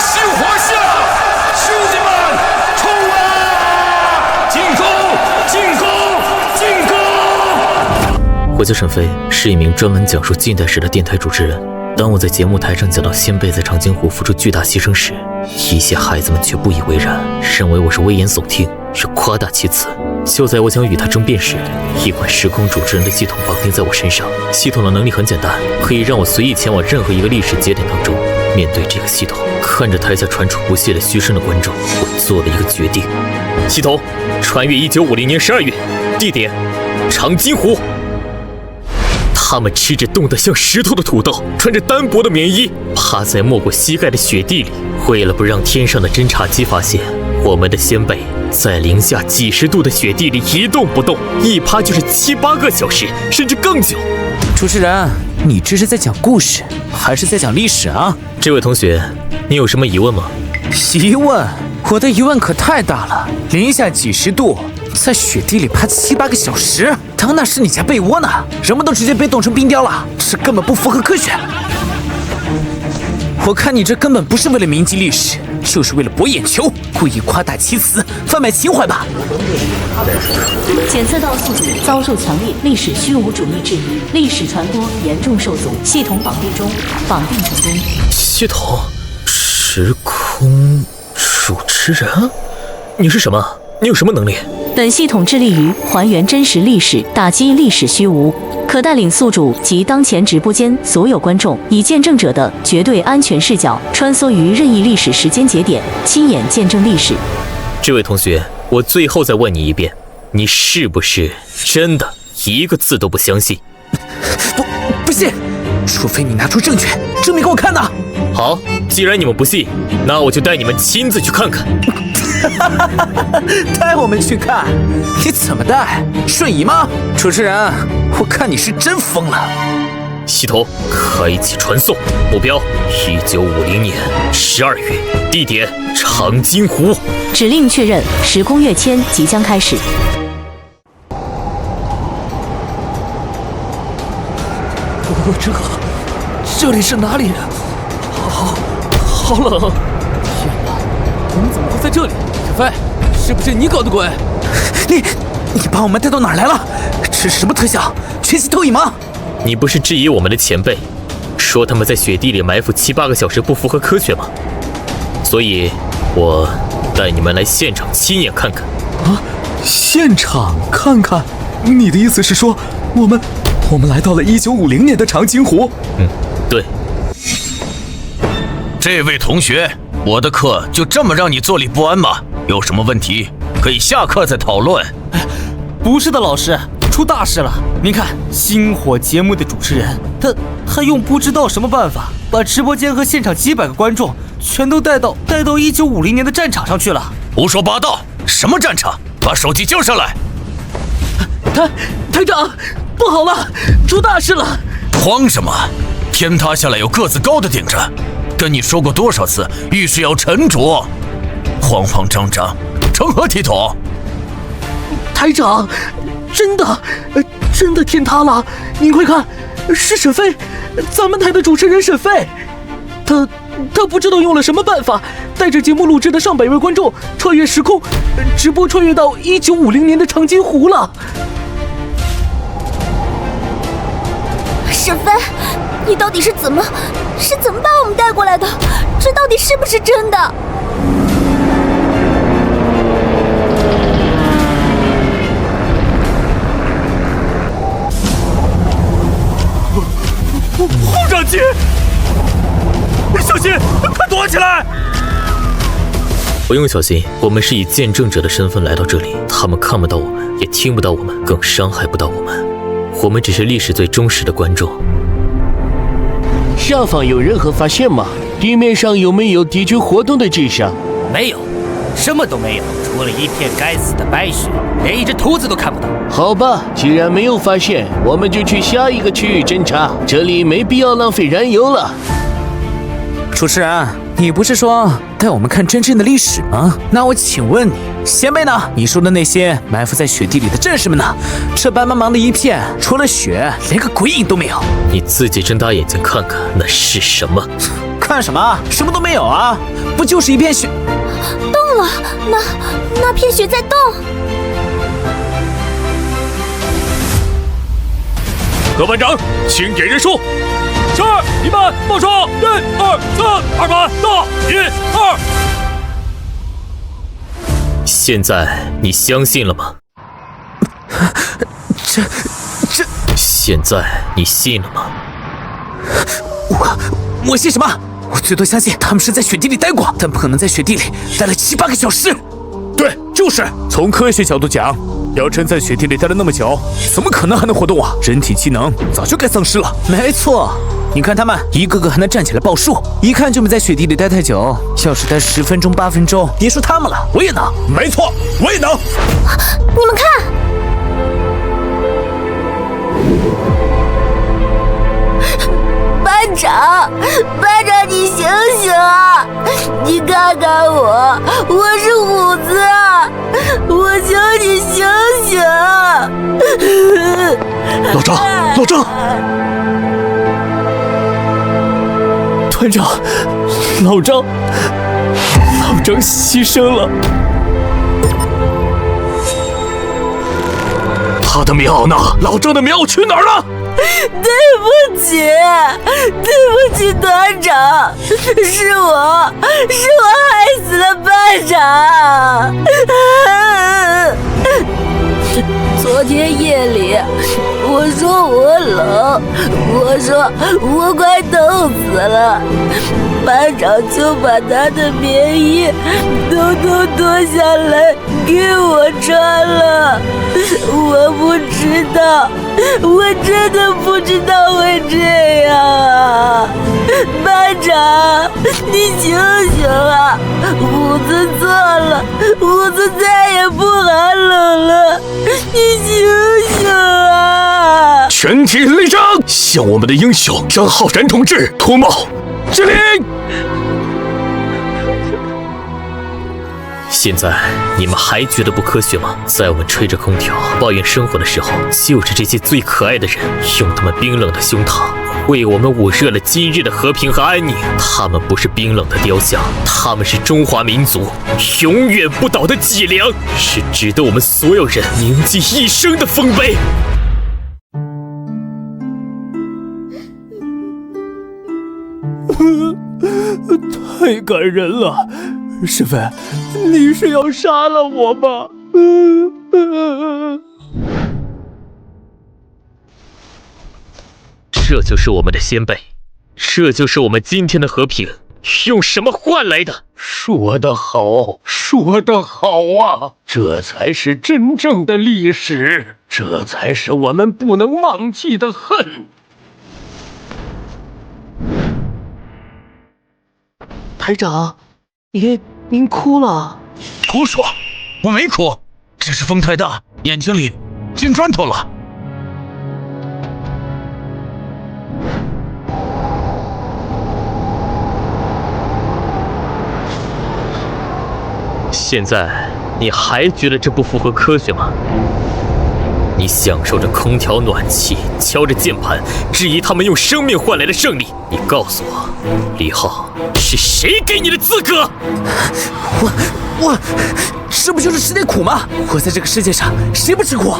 新华夏，兄弟们，冲啊！进攻！进攻！进攻！我叫沈飞，是一名专门讲述近代史的电台主持人。当我在节目台上讲到先辈在长津湖付出巨大牺牲时，一些孩子们却不以为然，认为我是危言耸听，是夸大其词。就在我想与他争辩时，一款时空主持人的系统绑定在我身上。系统的能力很简单，可以让我随意前往任何一个历史节点当中。面对这个系统，看着台下传出不懈的嘘声的观众，我做了一个决定。系统，穿越1950年12月，地点长津湖。他们吃着冻得像石头的土豆，穿着单薄的棉衣，趴在没过膝盖的雪地里。为了不让天上的侦察机发现，我们的先辈在零下几十度的雪地里一动不动，一趴就是7、8个小时，甚至更久。主持人，你这是在讲故事，还是在讲历史啊？这位同学，你有什么疑问吗？疑问？我的疑问可太大了。零下几十度，在雪地里趴7、8个小时，当那是你家被窝呢，人们都直接被冻成冰雕了，这根本不符合科学。我看你这根本不是为了铭记历史，就是为了博眼球，故意夸大其词，贩卖情怀吧。检测到宿主遭受强烈历史虚无主义质疑，历史传播严重受阻，系统绑定中，绑定成功。系统，时空主持人，你是什么？你有什么能力？本系统致力于还原真实历史，打击历史虚无，可带领宿主及当前直播间所有观众，以见证者的绝对安全视角，穿梭于任意历史时间节点，亲眼见证历史。这位同学，我最后再问你一遍，你是不是真的一个字都不相信？不信，除非你拿出证据证明给我看呐。好，既然你们不信，那我就带你们亲自去看看。带我们去看？你怎么带？瞬移吗？主持人，我看你是真疯了。系统开启传送，目标1950年12月，地点长津湖。指令确认，时空跃迁即将开始。这里是哪里？好冷！天哪，我们怎么会在这里？小飞，是不是你搞的鬼？你把我们带到哪儿来了？这是什么特效？全息投影吗？你不是质疑我们的前辈，说他们在雪地里埋伏7、8个小时不符合科学吗？所以，我带你们来现场亲眼看看。啊，现场看看？你的意思是说，我们来到了1950年的长津湖？对。这位同学，我的课就这么让你坐立不安吗？有什么问题可以下课再讨论。不是的，老师，出大事了！您看，星火节目的主持人，他用不知道什么办法，把直播间和现场几百个观众全都带到1950年的战场上去了。胡说八道！什么战场？把手机交上来！台长，不好了，出大事了！慌什么？天塌下来有个子高的顶着。跟你说过多少次，遇事要沉着，慌慌张张，成何体统？台长，真的天塌了！您快看，是沈飞，咱们台的主持人沈飞，他不知道用了什么办法，带着节目录制的上百位观众穿越时空，直播穿越到1950年的长津湖了。沈飞，你到底是怎么把我们带过来的？这到底是不是真的？轰上去！小心，快躲起来！不用小心，我们是以见证者的身份来到这里，他们看不到我们，也听不到我们，更伤害不到我们。我们只是历史最忠实的观众。下方有任何发现吗？地面上有没有敌军活动的迹象？没有，什么都没有，除了一片该死的白雪，连一只兔子都看不到。好吧，既然没有发现，我们就去下一个区域侦查，这里没必要浪费燃油了。主持人，你不是说带我们看真正的历史吗？那我请问你，前辈呢？你说的那些埋伏在雪地里的战士们呢？这白茫茫的一片，除了雪，连个鬼影都没有。你自己睁大眼睛看看，那是什么？看什么？什么都没有啊，不就是一片雪？动了，那片雪在动。各班长，请点人数。是，你们报数，1、2、3，2班到，1、2。现在你相信了吗？这，现在你信了吗？我信什么？我最多相信他们是在雪地里待过，但不可能在雪地里待了7、8个小时。对，就是从科学角度讲，姚晨在雪地里待了那么久，怎么可能还能活动啊？人体机能早就该丧失了。没错，你看他们一个个还能站起来报数，一看就没在雪地里待太久。要是待10分钟、8分钟，别说他们了，我也能。没错，我也能。你们看，班长，你醒醒啊！你看看我是虎子啊！我求你醒醒啊！老张，团长，老张牺牲了。他的苗呢？老张的苗去哪儿了？对不起，团长，是我害死了班长。昨天夜里，我说我冷，我说我快冻死了，班长就把他的棉衣偷偷脱下来给我穿了。我不知道，我真的不知道会这样啊！班长，你醒醒啊！虎子错了，虎子再也不寒冷了，你醒醒啊！全体立正，向我们的英雄张浩然同志脱帽致礼。现在你们还觉得不科学吗？在我们吹着空调抱怨生活的时候，就是这些最可爱的人，用他们冰冷的胸膛为我们捂热了今日的和平和安宁。他们不是冰冷的雕像，他们是中华民族永远不倒的脊梁，是值得我们所有人铭记一生的丰碑。太感人了，师傅，你是要杀了我吗？这就是我们的先辈，这就是我们今天的和平，用什么换来的？说得好，说得好啊！这才是真正的历史，这才是我们不能忘记的恨。台长，您哭了？胡说，我没哭，只是风太大，眼睛里进砖头了。现在你还觉得这不符合科学吗？你享受着空调暖气，敲着键盘，质疑他们用生命换来的胜利。你告诉我，李浩，是谁给你的资格？我，这不就是吃点苦吗？活在这个世界上，谁不吃苦？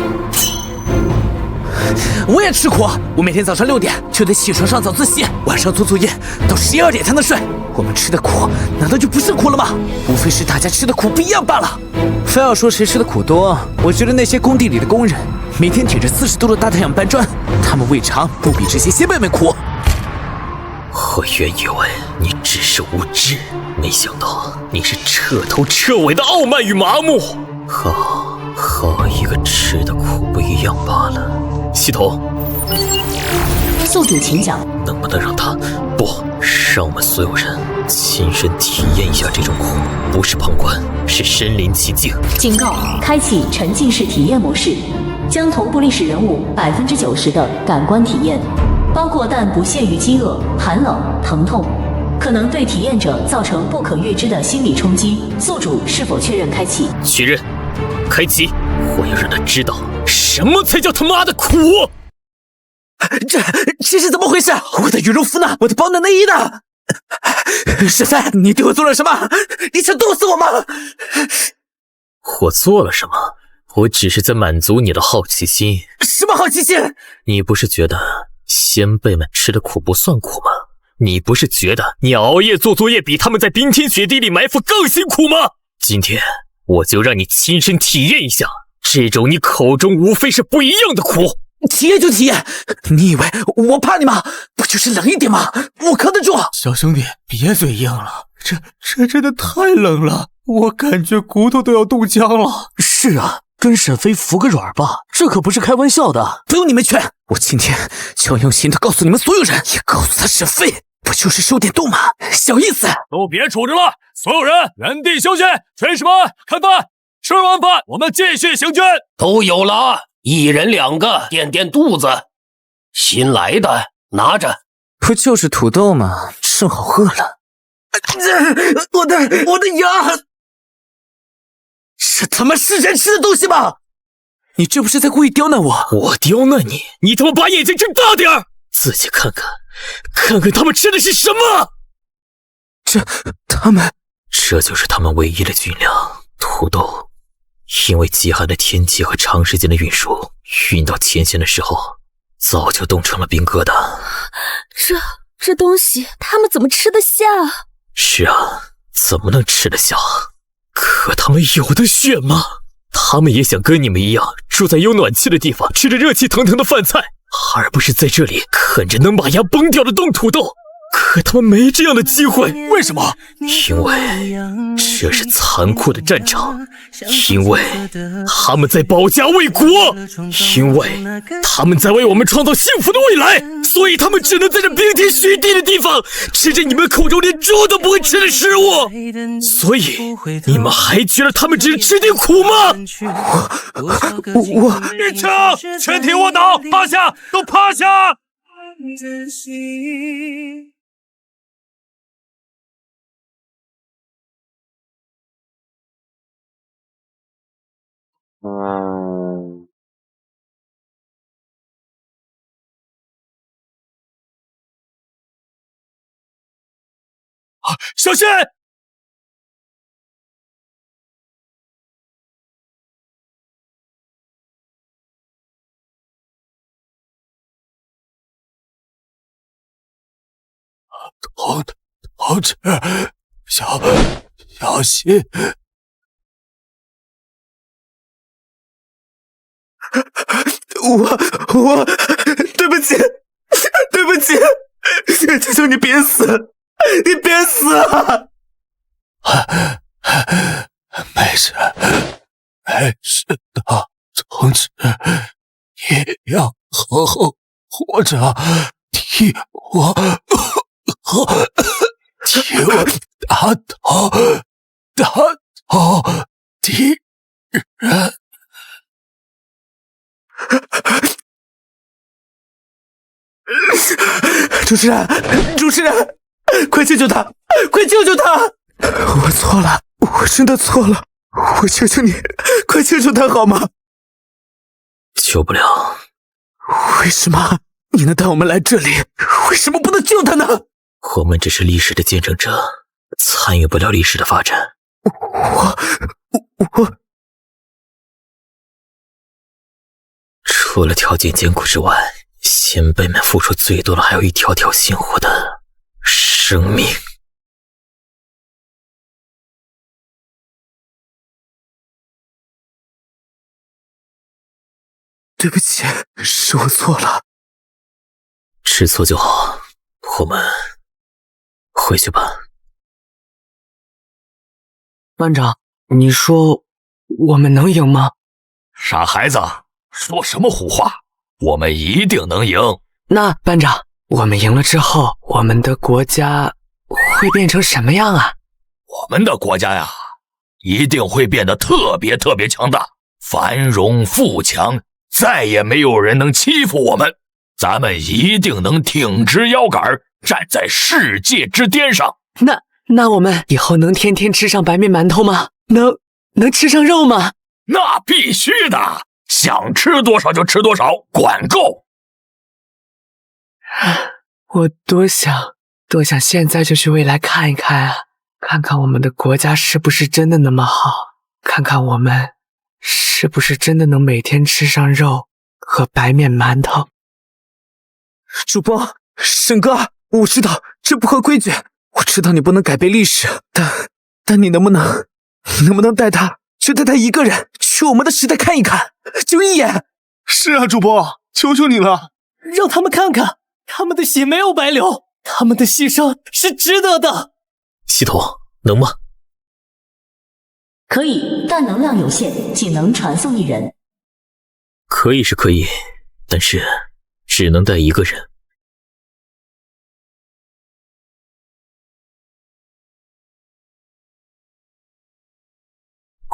我也吃苦，我每天早上6点就得起床上早自习，晚上做作业到11、2点才能睡。我们吃的苦，难道就不是苦了吗？无非是大家吃的苦不一样罢了。非要说谁吃的苦多，我觉得那些工地里的工人，每天顶着40度的大太阳搬砖，他们胃肠不比这些先辈们苦。我原以为你只是无知，没想到你是彻头彻尾的傲慢与麻木。好一个吃的苦不一样罢了。系统，宿主请讲。能不能让他不让我们所有人亲身体验一下这种苦？不是旁观，是身临其境。警告：开启沉浸式体验模式，将同步历史人物90%的感官体验，包括但不限于饥饿、寒冷、疼痛，可能对体验者造成不可预知的心理冲击。宿主是否确认开启？确认，开启。我要让他知道什么才叫他妈的苦。这是怎么回事？我的羽绒服呢？我的保暖内衣呢？沈飞，你对我做了什么？你想毒死我吗？我做了什么？我只是在满足你的好奇心。什么好奇心？你不是觉得先辈们吃的苦不算苦吗？你不是觉得你熬夜做作业比他们在冰天雪地里埋伏更辛苦吗？今天我就让你亲身体验一下这种你口中无非是不一样的苦。体验就体验，你以为我怕你吗？不就是冷一点吗？我扛得住。小兄弟，别嘴硬了，这真的太冷了，我感觉骨头都要冻僵了。是啊，跟沈飞服个软吧，这可不是开玩笑的。不用你们劝，我今天就要用心的告诉你们所有人，也告诉他沈飞，不就是受点冻吗？小意思。都别杵着了，所有人原地休息，炊事班开饭，吃完饭我们继续行军。都有了，一人2个，垫垫肚子。新来的拿着。不就是土豆吗？正好饿了。我的牙！这他妈是人吃的东西吗？你这不是在故意刁难我？我刁难你？你他妈把眼睛睁大点儿，自己看看他们吃的是什么。这就是他们唯一的军粮土豆。因为极寒的天气和长时间的运输，运到前线的时候早就冻成了冰疙瘩。这东西他们怎么吃得下？是啊，怎么能吃得下？可他们有的选吗？他们也想跟你们一样住在有暖气的地方，吃着热气腾腾的饭菜，而不是在这里啃着能把牙崩掉的冻土豆。可他们没这样的机会，为什么？因为这是残酷的战场，因为他们在保家卫国，因为他们在为我们创造幸福的未来，所以他们只能在这冰天雪地的地方吃着你们口中连猪都不会吃的食物。所以你们还觉得他们只是吃点苦吗？别抢，全体卧倒，趴下，都趴下。小心！同志，小心！我对不起，求求你别死，你别死啊！没事的，同志，你要好好活着，替我打倒敌人。主持人，快救救他！我错了，我真的错了，我求求你，快救救他好吗？救不了。为什么你能带我们来这里？为什么不能救他呢？我们只是历史的见证者，参与不了历史的发展。我除了条件艰苦之外，先辈们付出最多的还有一条条鲜活的生命。对不起，是我错了。知错就好，我们回去吧。班长，你说我们能赢吗？傻孩子，说什么胡话？我们一定能赢。那班长，我们赢了之后，我们的国家会变成什么样啊？我们的国家呀，一定会变得特别强大，繁荣富强，再也没有人能欺负我们。咱们一定能挺直腰杆，站在世界之巅上。那我们以后能天天吃上白面馒头吗？能吃上肉吗？那必须的，想吃多少就吃多少，管够。我多想多想现在就去未来看一看啊，看看我们的国家是不是真的那么好，看看我们是不是真的能每天吃上肉和白面馒头。主播，沈哥，我知道这不合规矩，我知道你不能改变历史，但你能不能带他一个人去我们的时代看一看，就一眼。是啊，主播，求求你了，让他们看看，他们的血没有白流，他们的牺牲是值得的。系统能吗？可以，但能量有限，仅能传送一人。可以是可以，但是只能带一个人。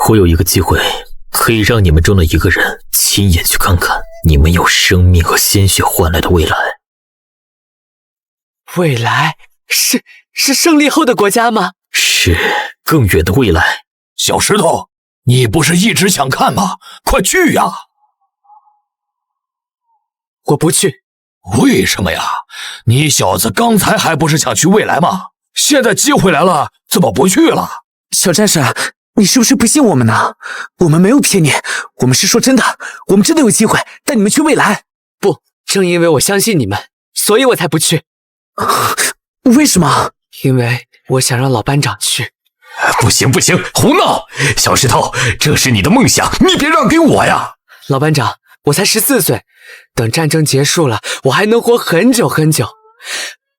我有一个机会，可以让你们中的一个人亲眼去看看你们用生命和鲜血换来的未来。未来是胜利后的国家吗？是更远的未来。小石头，你不是一直想看吗？快去呀！我不去。为什么呀？你小子刚才还不是想去未来吗？现在机会来了，怎么不去了？小战士，你是不是不信我们呢？我们没有骗你，我们是说真的，我们真的有机会带你们去未来。不，正因为我相信你们，所以我才不去。为什么？因为我想让老班长去。不行不行，胡闹！小石头，这是你的梦想，你别让给我呀！老班长，我才14岁，等战争结束了，我还能活很久很久，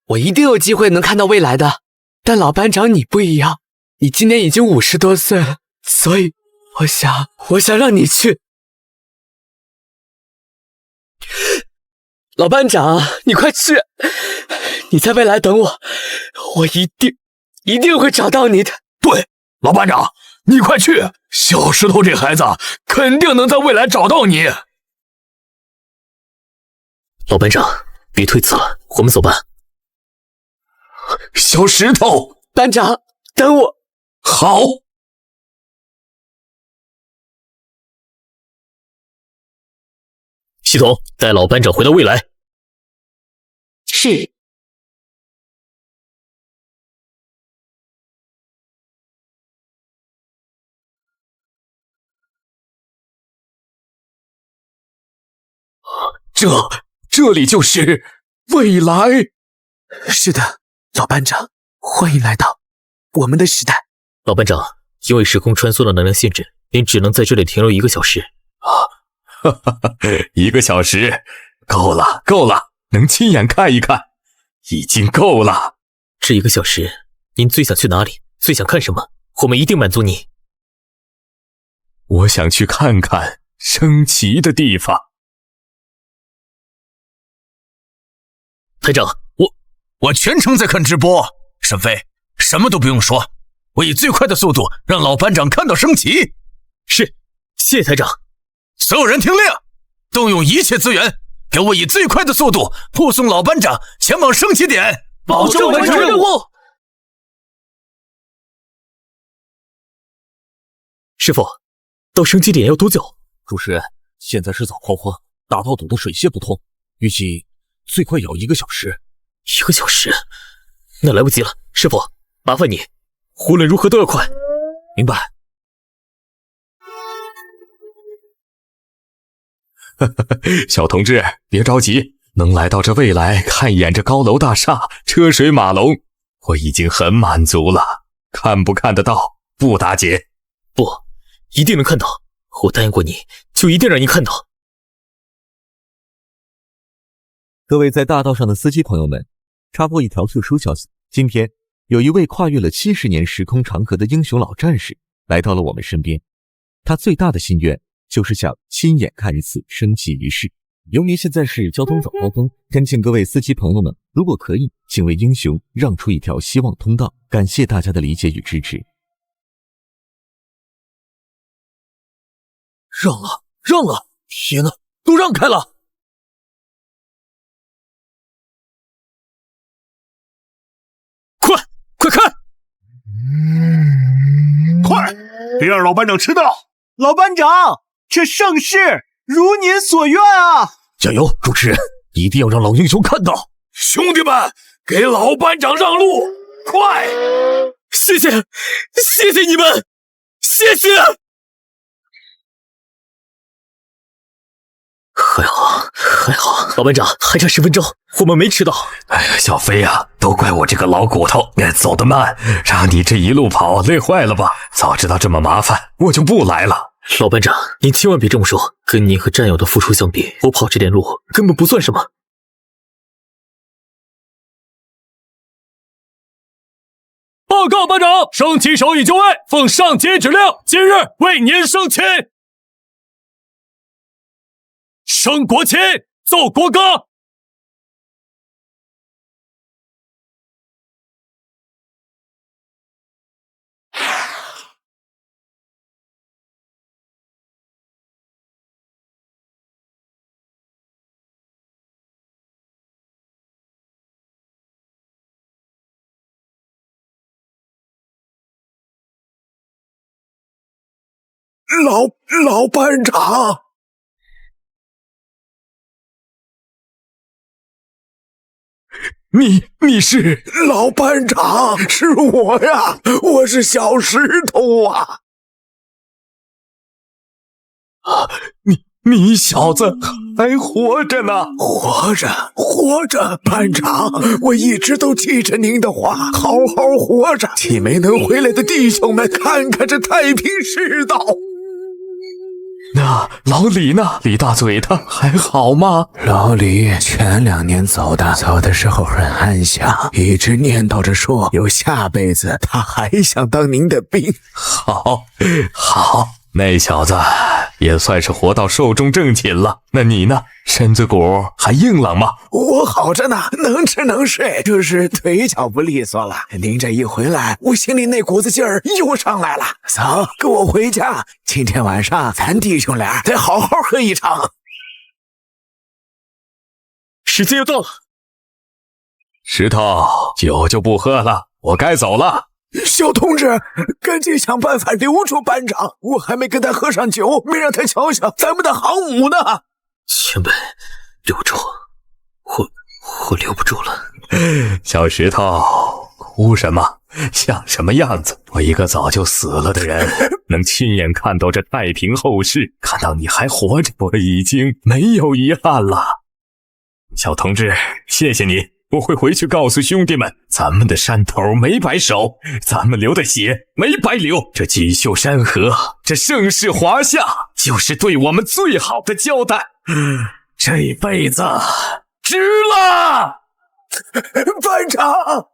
我一定有机会能看到未来的。但老班长你不一样，你今年已经50多岁了，所以我想让你去。老班长，你快去！你在未来等我，我一定会找到你的。对，老班长，你快去！小石头这孩子肯定能在未来找到你。老班长，别推辞了，我们走吧。小石头，班长，等我。好。系统，带老班长回到未来。是。这里就是未来。是的，老班长，欢迎来到我们的时代。老班长，因为时空穿梭的能量限制，您只能在这里停留1个小时。1个小时，够了，能亲眼看一看，已经够了。这1个小时，您最想去哪里？最想看什么？我们一定满足你。我想去看看升旗的地方。台长，我全程在看直播。沈飞，什么都不用说，我以最快的速度让老班长看到升旗。是，谢谢台长。所有人听令，动用一切资源，给我以最快的速度护送老班长前往升旗点，保证完成任务。师傅，到升旗点要多久？主持人，现在是早黄昏，大道堵得水泄不通，预计最快也要1个小时。1个小时？那来不及了，师傅，麻烦你，无论如何都要快。明白。小同志，别着急，能来到这未来看一眼这高楼大厦、车水马龙，我已经很满足了。看不看得到不打紧。不，一定能看到，我答应过你，就一定让你看到。各位在大道上的司机朋友们，插播一条特殊消息，今天有一位跨越了70年时空长河的英雄老战士来到了我们身边，他最大的心愿就是想亲眼看一次升旗仪式。由于现在是交通早高峰，恳请各位司机朋友们，如果可以，请为英雄让出一条希望通道，感谢大家的理解与支持。让了！天哪，都让开了！快看！快，别让老班长迟到！老班长，这盛世如您所愿啊！加油，主持人，一定要让老英雄看到！兄弟们，给老班长让路，快！谢谢你们，谢谢。还好，老班长还差10分钟，我们没迟到。哎呀，小飞呀，都怪我这个老骨头走得慢，让你这一路跑累坏了吧？早知道这么麻烦，我就不来了。老班长，您千万别这么说，跟您和战友的付出相比，我跑这点路根本不算什么。报告班长，升旗手已就位，奉上级指令，今日为您升旗。升国旗，奏国歌。老班长。你是老班长？是我呀，我是小石头啊！你小子还活着呢？活着，班长，我一直都记着您的话，好好活着，替没能回来的弟兄们看看这太平世道。那老李呢？李大嘴他还好吗？老李前2年走的时候很安详，一直念叨着说有下辈子他还想当您的兵。好，那小子也算是活到寿终正寝了。那你呢？身子骨还硬朗吗？我好着呢，能吃能睡，就是腿脚不利索了。您这一回来，我心里那股子劲儿又上来了。走，跟我回家，今天晚上咱弟兄俩得好好喝一场。时间又到了，石头，酒就不喝了，我该走了。小同志，赶紧想办法留住班长，我还没跟他喝上酒，没让他瞧瞧咱们的行武呢。前辈，留不住，我留不住了。小石头，哭什么？像什么样子？我一个早就死了的人，能亲眼看到这太平后世，看到你还活着，我已经没有遗憾了。小同志，谢谢你，我会回去告诉兄弟们，咱们的山头没白守，咱们流的血没白流。这锦绣山河，这盛世华夏，就是对我们最好的交代。这辈子值了，班长。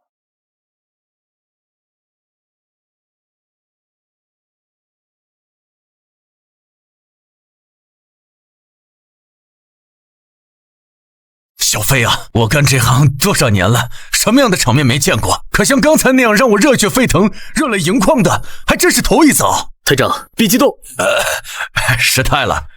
小飞啊，我干这行多少年了，什么样的场面没见过？可像刚才那样让我热血沸腾、热泪盈眶的，还真是头一遭。台长，别激动。失态了。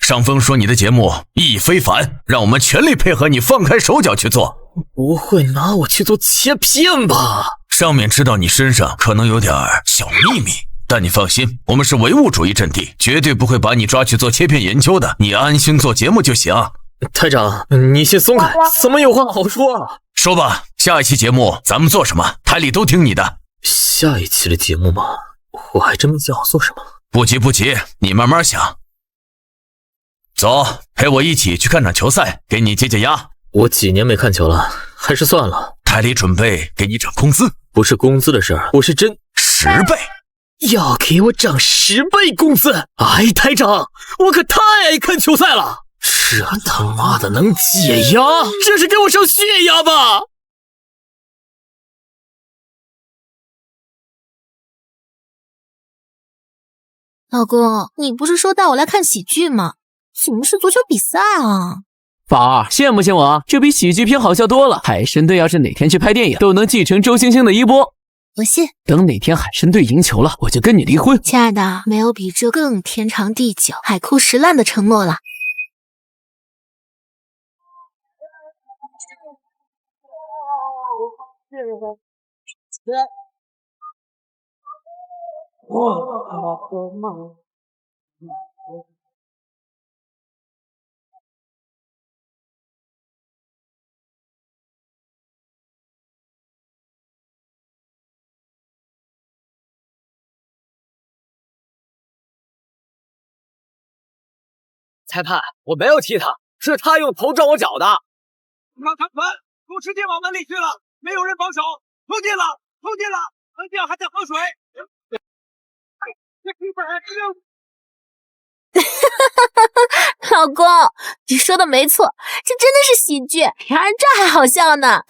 上峰说你的节目意义非凡，让我们全力配合你，放开手脚去做。不会拿我去做切片吧？上面知道你身上可能有点小秘密，但你放心，我们是唯物主义阵地，绝对不会把你抓去做切片研究的。你安心做节目就行。台长，你先松开，咱们有话好说啊。说吧，下一期节目咱们做什么？台里都听你的。下一期的节目吗？我还真没想好做什么。不急，你慢慢想。走，陪我一起去看场球赛，给你解解压。我几年没看球了，还是算了。台里准备给你涨工资，不是工资的事儿，我是真10倍，要给我涨10倍工资。哎，台长，我可太爱看球赛了。这他妈的能解压？这是给我上血压吧？老公，你不是说带我来看喜剧吗？怎么是足球比赛啊？宝儿，羡慕羡慕啊，这比喜剧片好笑多了。海参队要是哪天去拍电影，都能继承周星星的衣钵。我信。等哪天海参队赢球了，我就跟你离婚。亲爱的，没有比这更天长地久、海枯石烂的承诺了。裁判，我没有踢他，是他用头撞我脚的。让长传，主持剑往门里去了，没有人防守，投进了，投进了，门将还在喝水。老公，你说的没错，这真的是喜剧，比二人转还好笑呢。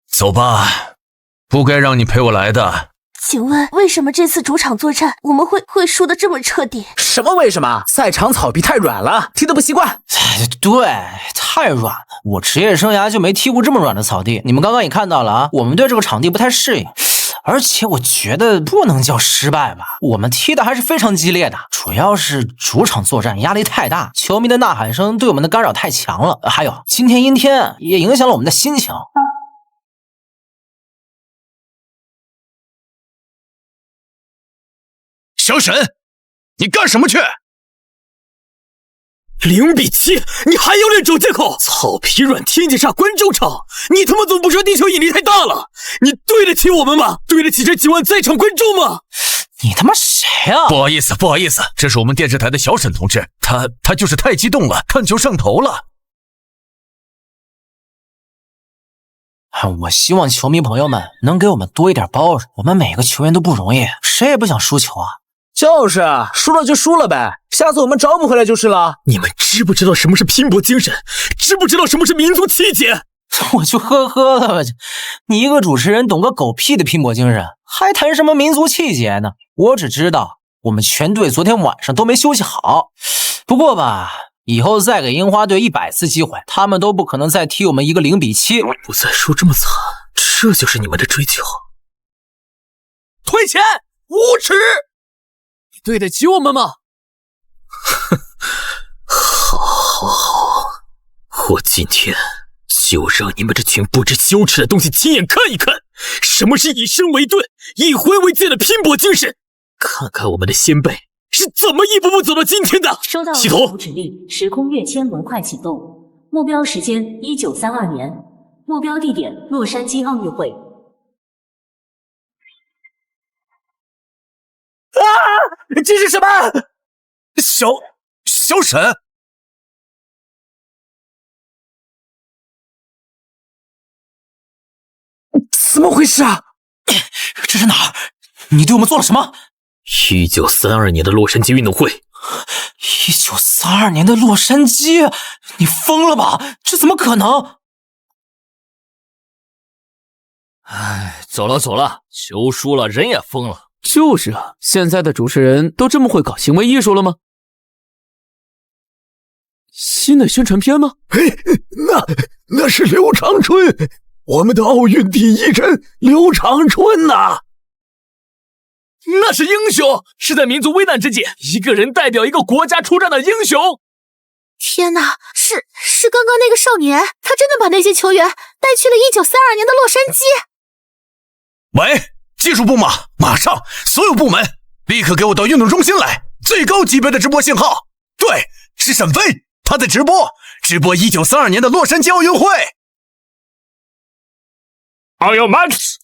走吧，不该让你陪我来的。请问为什么这次主场作战我们会输得这么彻底？什么为什么？赛场草皮太软了，踢得不习惯。对，太软了。我职业生涯就没踢过这么软的草地。你们刚刚也看到了啊，我们对这个场地不太适应。而且我觉得不能叫失败吧，我们踢的还是非常激烈的，主要是主场作战压力太大，球迷的呐喊声对我们的干扰太强了。还有今天阴天也影响了我们的心情。小沈，你干什么去？0比7，你还有脸找借口？草皮软，天气差，观众吵，你他妈怎么不说地球引力太大了？你对得起我们吗？对得起这几万在场观众吗？你他妈谁啊？不好意思，这是我们电视台的小沈同志，他就是太激动了，看球上头了。我希望球迷朋友们能给我们多一点包容，我们每个球员都不容易，谁也不想输球啊。就是啊，输了就输了呗，下次我们找补回来就是了。你们知不知道什么是拼搏精神？知不知道什么是民族气节？我就呵呵了吧，你一个主持人懂个狗屁的拼搏精神，还谈什么民族气节呢？我只知道我们全队昨天晚上都没休息好。不过吧，以后再给樱花队100次机会，他们都不可能再踢我们一个0比7。不再输这么惨，这就是你们的追求？退钱，无耻！对得起我们吗？好，我今天就让你们这群不知羞耻的东西亲眼看一看，什么是以身为盾、以回为剑的拼搏精神。看看我们的先辈是怎么一步步走到今天的。收到系统指令，时空跃迁模块启动，目标时间1932年，目标地点洛杉矶奥运会。啊！这是什么？小沈，怎么回事啊？这是哪儿？你对我们做了什么？1932年的洛杉矶运动会。1932年的洛杉矶？你疯了吧？这怎么可能？走了，球输了，人也疯了。就是啊，现在的主持人都这么会搞行为艺术了吗？新的宣传片吗？那是刘长春，我们的奥运第一人刘长春呐！那是英雄，是在民族危难之际，一个人代表一个国家出战的英雄。天哪，是刚刚那个少年，他真的把那些球员带去了1932年的洛杉矶。喂，技术部马上所有部门立刻给我到运动中心来，最高级别的直播信号。对，是沈飞，他在直播1932年的洛杉矶奥运会。Are you Max？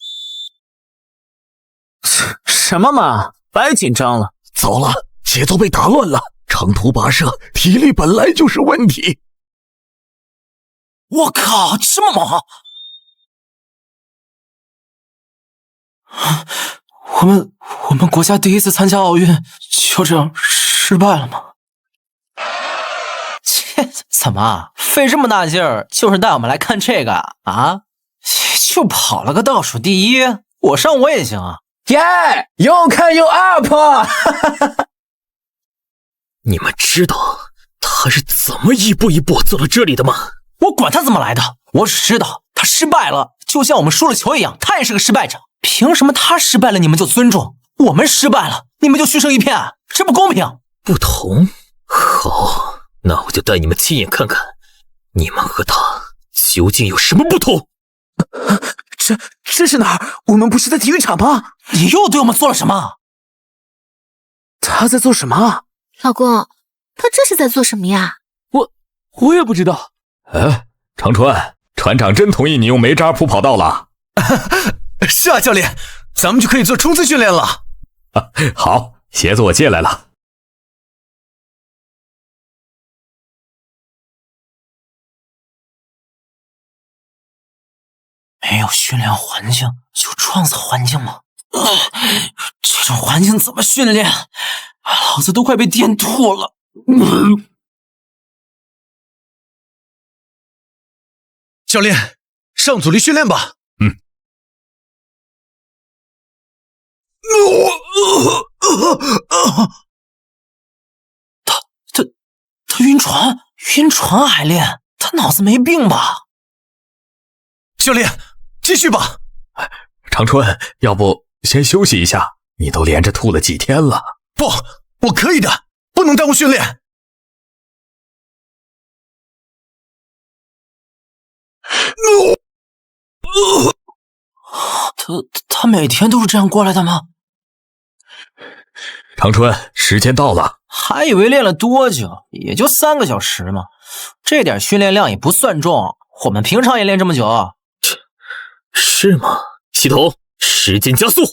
什么嘛，白紧张了。走了，节奏被打乱了，长途跋涉，体力本来就是问题。我靠，这么猛！我们国家第一次参加奥运就这样失败了吗？切，怎么费这么大劲儿就是带我们来看这个啊？就跑了个倒数第一，我上我也行啊！耶，又看又 up！ 你们知道他是怎么一步一步走到这里的吗？我管他怎么来的，我只知道他失败了，就像我们输了球一样，他也是个失败者。凭什么他失败了你们就尊重，我们失败了你们就嘘声一片？这不公平！不同？好，那我就带你们亲眼看看，你们和他究竟有什么不同。这是哪儿？我们不是在体育场吗？你又对我们做了什么？他在做什么？老公，他这是在做什么呀？我也不知道。长春，船长真同意你用煤渣铺跑道了？是啊，教练，咱们就可以做冲刺训练了。好，鞋子我借来了。没有训练环境，就创造环境吗？这种环境怎么训练？老子都快被颠吐了。教练，上阻力训练吧。他晕船还练，他脑子没病吧？教练，继续吧。长春，要不先休息一下？你都连着吐了几天了。不，我可以的，不能耽误训练。他每天都是这样过来的吗？长春，时间到了。还以为练了多久，也就3个小时嘛，这点训练量也不算重，我们平常也练这么久。是吗？系统，时间加速。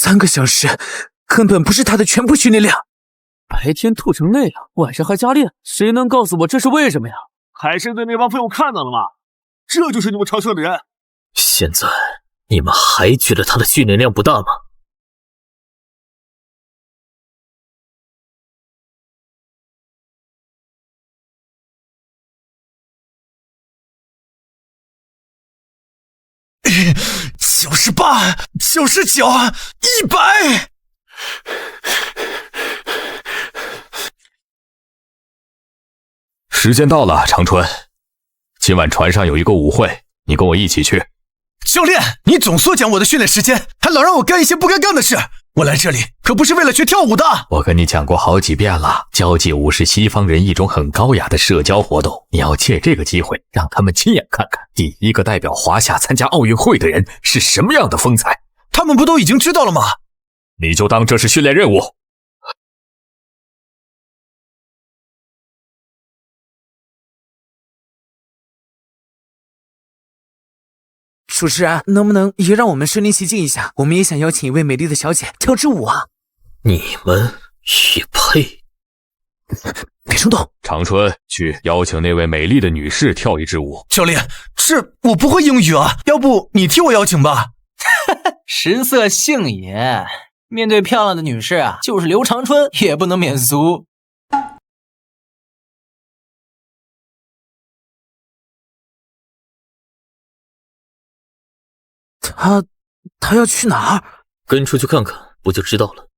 3个小时根本不是他的全部训练量。白天吐成那样，晚上还加练，谁能告诉我这是为什么呀？海参队那帮废物看到了吗？这就是你们嘲笑的人。现在你们还觉得他的训练量不大吗？98、99、100。时间到了，长春，今晚船上有一个舞会，你跟我一起去。教练，你总缩减我的训练时间，还老让我干一些不该干的事。我来这里可不是为了学跳舞的。我跟你讲过好几遍了，交际舞是西方人一种很高雅的社交活动，你要借这个机会让他们亲眼看看第一个代表华夏参加奥运会的人是什么样的风采。他们不都已经知道了吗？你就当这是训练任务。主持人，能不能也让我们身临其境一下？我们也想邀请一位美丽的小姐跳支舞啊！你们也配？别冲动！长春，去邀请那位美丽的女士跳一支舞。教练，我不会英语啊，要不你替我邀请吧？食色性也，面对漂亮的女士啊，就是刘长春也不能免俗。他要去哪儿？跟出去看看，不就知道了。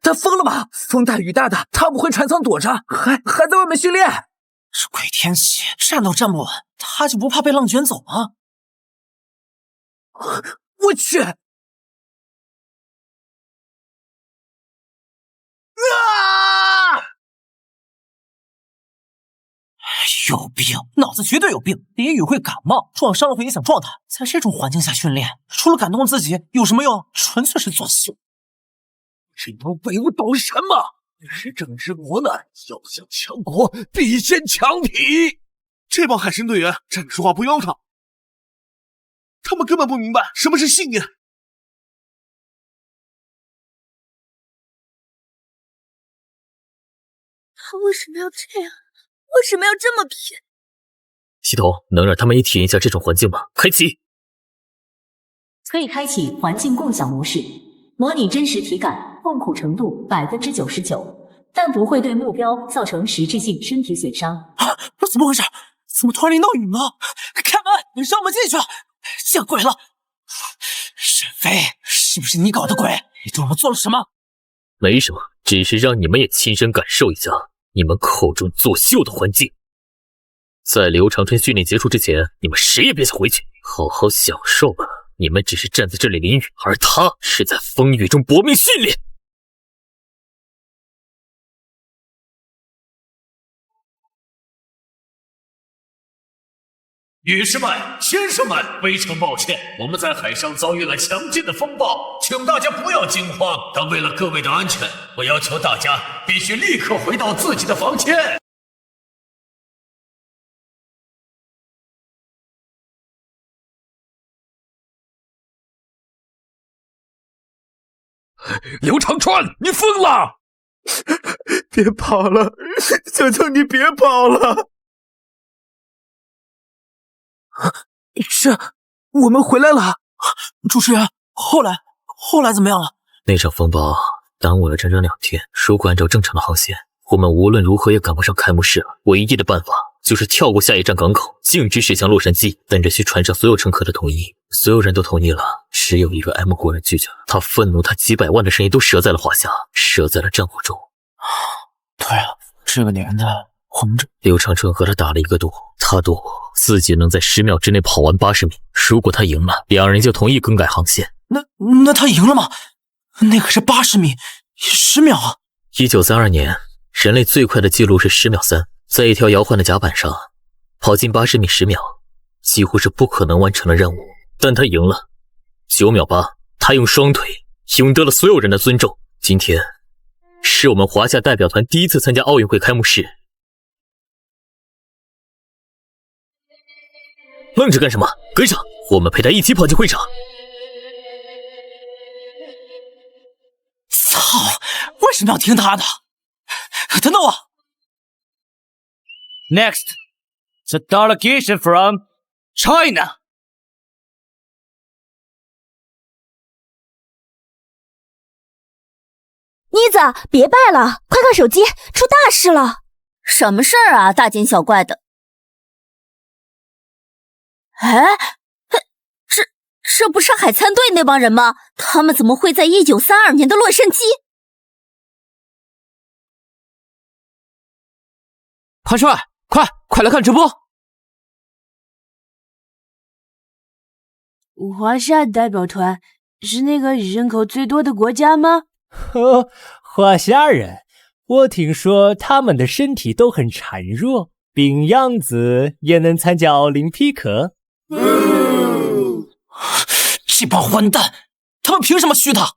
他疯了吗？风大雨大的，他不会船舱躲着，还在外面训练。是鬼天气，站都站不稳，他就不怕被浪卷走吗？我去！有病，脑子绝对有病！淋雨会感冒，撞伤了会影响状态，在这种环境下训练，除了感动自己有什么用？纯粹是作秀。这帮废物懂什么？是正直国难，要想强国，必先强痞。这帮海参队员站着说话不腰疼，他们根本不明白什么是信念。他为什么要这样？为什么要这么拼？系统能让他们也体验一下这种环境吗？开启。可以开启环境共享模式，模拟真实体感，痛苦程度99%，但不会对目标造成实质性身体损伤。怎么回事？怎么突然淋到雨了？开门，让我们进去！见鬼了！沈飞，是不是你搞的鬼？你对我们做了什么？没什么，只是让你们也亲身感受一下你们口中作秀的环境。在刘长春训练结束之前，你们谁也别想回去，好好享受吧。你们只是站在这里淋雨，而他是在风雨中搏命训练。女士们、先生们，非常抱歉，我们在海上遭遇了强劲的风暴，请大家不要惊慌。但为了各位的安全，我要求大家必须立刻回到自己的房间。刘长川，你疯了！别跑了，求求你别跑了！是，我们回来了。主持人，后来怎么样了？那场风暴耽误了整整2天，如果按照正常的航线，我们无论如何也赶不上开幕式了。唯一的办法就是跳过下一站港口，径直驶向洛杉矶，等着去船上所有乘客的同意。所有人都同意了，只有一个 M 国人拒绝了。他愤怒，他几百万的生意都折在了华夏，折在了战火中。对了，这个年代，我们这……刘长春和他打了一个赌，他赌自己能在10秒之内跑完80米，如果他赢了，2人就同意更改航线。那他赢了吗？那可是80米，10秒啊！1932年，人类最快的记录是10秒3，在一条摇晃的甲板上跑进80米10秒，几乎是不可能完成的任务。但他赢了，9秒8，他用双腿赢得了所有人的尊重。今天是我们华夏代表团第一次参加奥运会开幕式。愣着干什么？跟上，我们陪他一起跑进会场。操！为什么要听他的？等等我。Next, the delegation from China. 妮子，别拜了，快看手机，出大事了！什么事儿啊？大惊小怪的。哎，这不是海参队那帮人吗？他们怎么会在1932年的洛杉矶？潘帅，快来看直播！华夏代表团是那个人口最多的国家吗？华夏人，我听说他们的身体都很孱弱，病样子也能参加奥林匹克。这帮混蛋，他们凭什么虚他？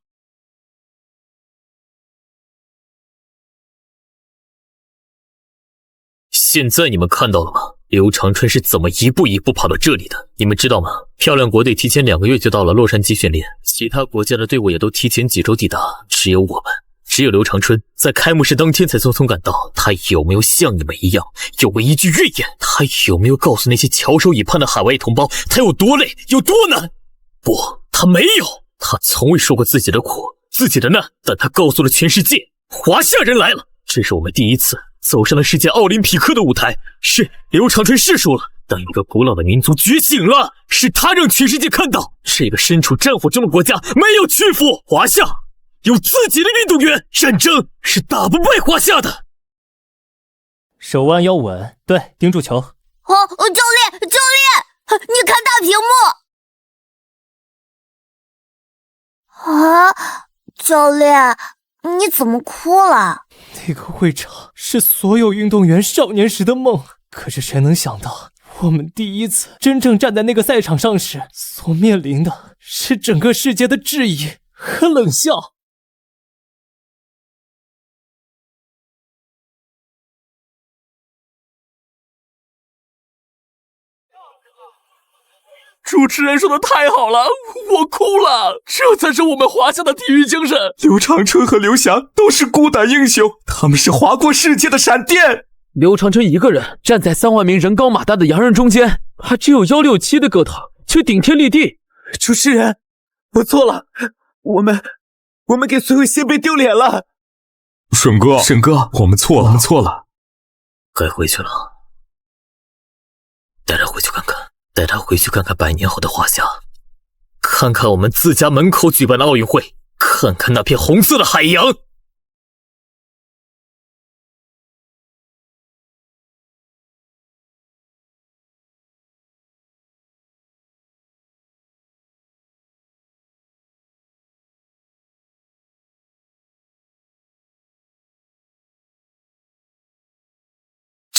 现在你们看到了吗？刘长春是怎么一步一步跑到这里的？你们知道吗？漂亮国队提前2个月就到了洛杉矶训练，其他国家的队伍也都提前几周抵达，只有我们，只有刘长春在开幕式当天才匆匆赶到。他有没有像你们一样有过一句怨言？他有没有告诉那些翘首以盼的海外同胞，他有多累，有多难？不，他没有。他从未说过自己的苦，自己的难，但他告诉了全世界，华夏人来了。这是我们第一次走上了世界奥林匹克的舞台。是刘长春是输了，但一个古老的民族觉醒了，是他让全世界看到，这个身处战火中的国家没有屈服。华夏有自己的运动员，战争是打不败华夏的。手腕要稳，对，盯住球。教练，你看大屏幕。啊，教练，你怎么哭了？那个会场是所有运动员少年时的梦，可是谁能想到，我们第一次真正站在那个赛场上时，所面临的是整个世界的质疑和冷笑。主持人说的太好了，我哭了，这才是我们华夏的体育精神。刘长春和刘翔都是孤胆英雄，他们是划过世界的闪电。刘长春一个人站在3万名人高马大的洋人中间，他只有167的个头，却顶天立地。主持人，我错了，我们给所有先辈丢脸了。沈哥，我们错了，该回去了。带他回去看看。带他回去看看100年后的华夏，看看我们自家门口举办的奥运会，看看那片红色的海洋。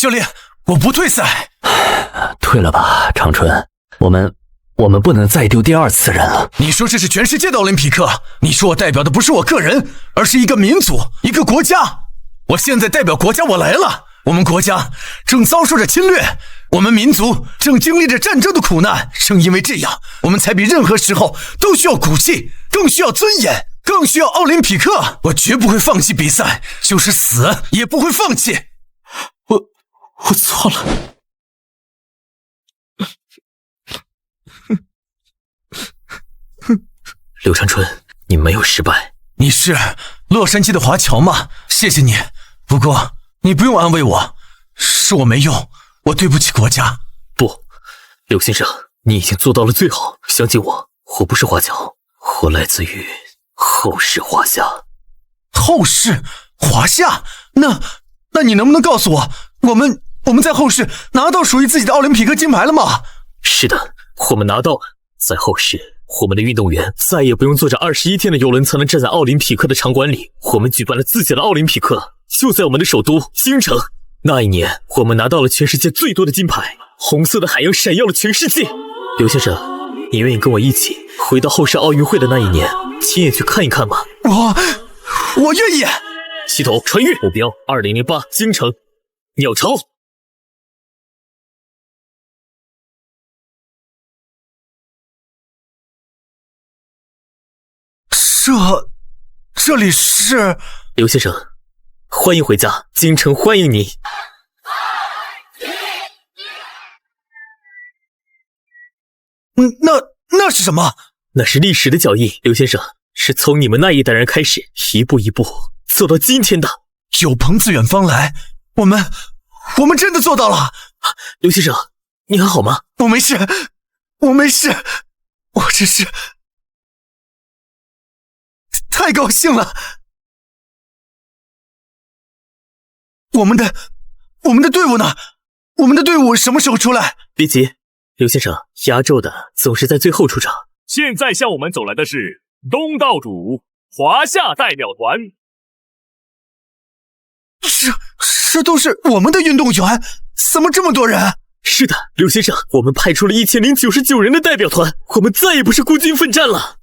教练，我不退赛。退了吧，长春，我们不能再丢第2次人了。你说这是全世界的奥林匹克，你说我代表的不是我个人，而是一个民族，一个国家。我现在代表国家我来了，我们国家正遭受着侵略，我们民族正经历着战争的苦难，正因为这样，我们才比任何时候都需要骨气，更需要尊严，更需要奥林匹克。我绝不会放弃比赛，就是死也不会放弃。我错了。刘长春，你没有失败。你是洛杉矶的华侨吗？谢谢你，不过你不用安慰我，是我没用，我对不起国家。不，刘先生，你已经做到了最好，相信我，我不是华侨，我来自于后世华夏。后世华夏？那你能不能告诉我，我们在后世拿到属于自己的奥林匹克金牌了吗？是的，我们拿到了。在后世，我们的运动员再也不用坐着21天的游轮才能站在奥林匹克的场馆里，我们举办了自己的奥林匹克，就在我们的首都京城。那一年，我们拿到了全世界最多的金牌，红色的海洋闪耀了全世界。刘先生，你愿意跟我一起回到后世奥运会的那一年，亲眼去看一看吗？我愿意。系统穿越，目标2008京城鸟巢。这里是刘先生，欢迎回家，京城欢迎你。那是什么？那是历史的脚印，刘先生，是从你们那一代人开始，一步一步走到今天的。有朋自远方来，我们真的做到了。刘先生，你还好吗？我没事，我只是太高兴了。我们的队伍呢？我们的队伍什么时候出来？别急，刘先生，压轴的总是在最后出场。现在向我们走来的是东道主华夏代表团。这都是我们的运动员，怎么这么多人？是的，刘先生，我们派出了1099人的代表团，我们再也不是孤军奋战了。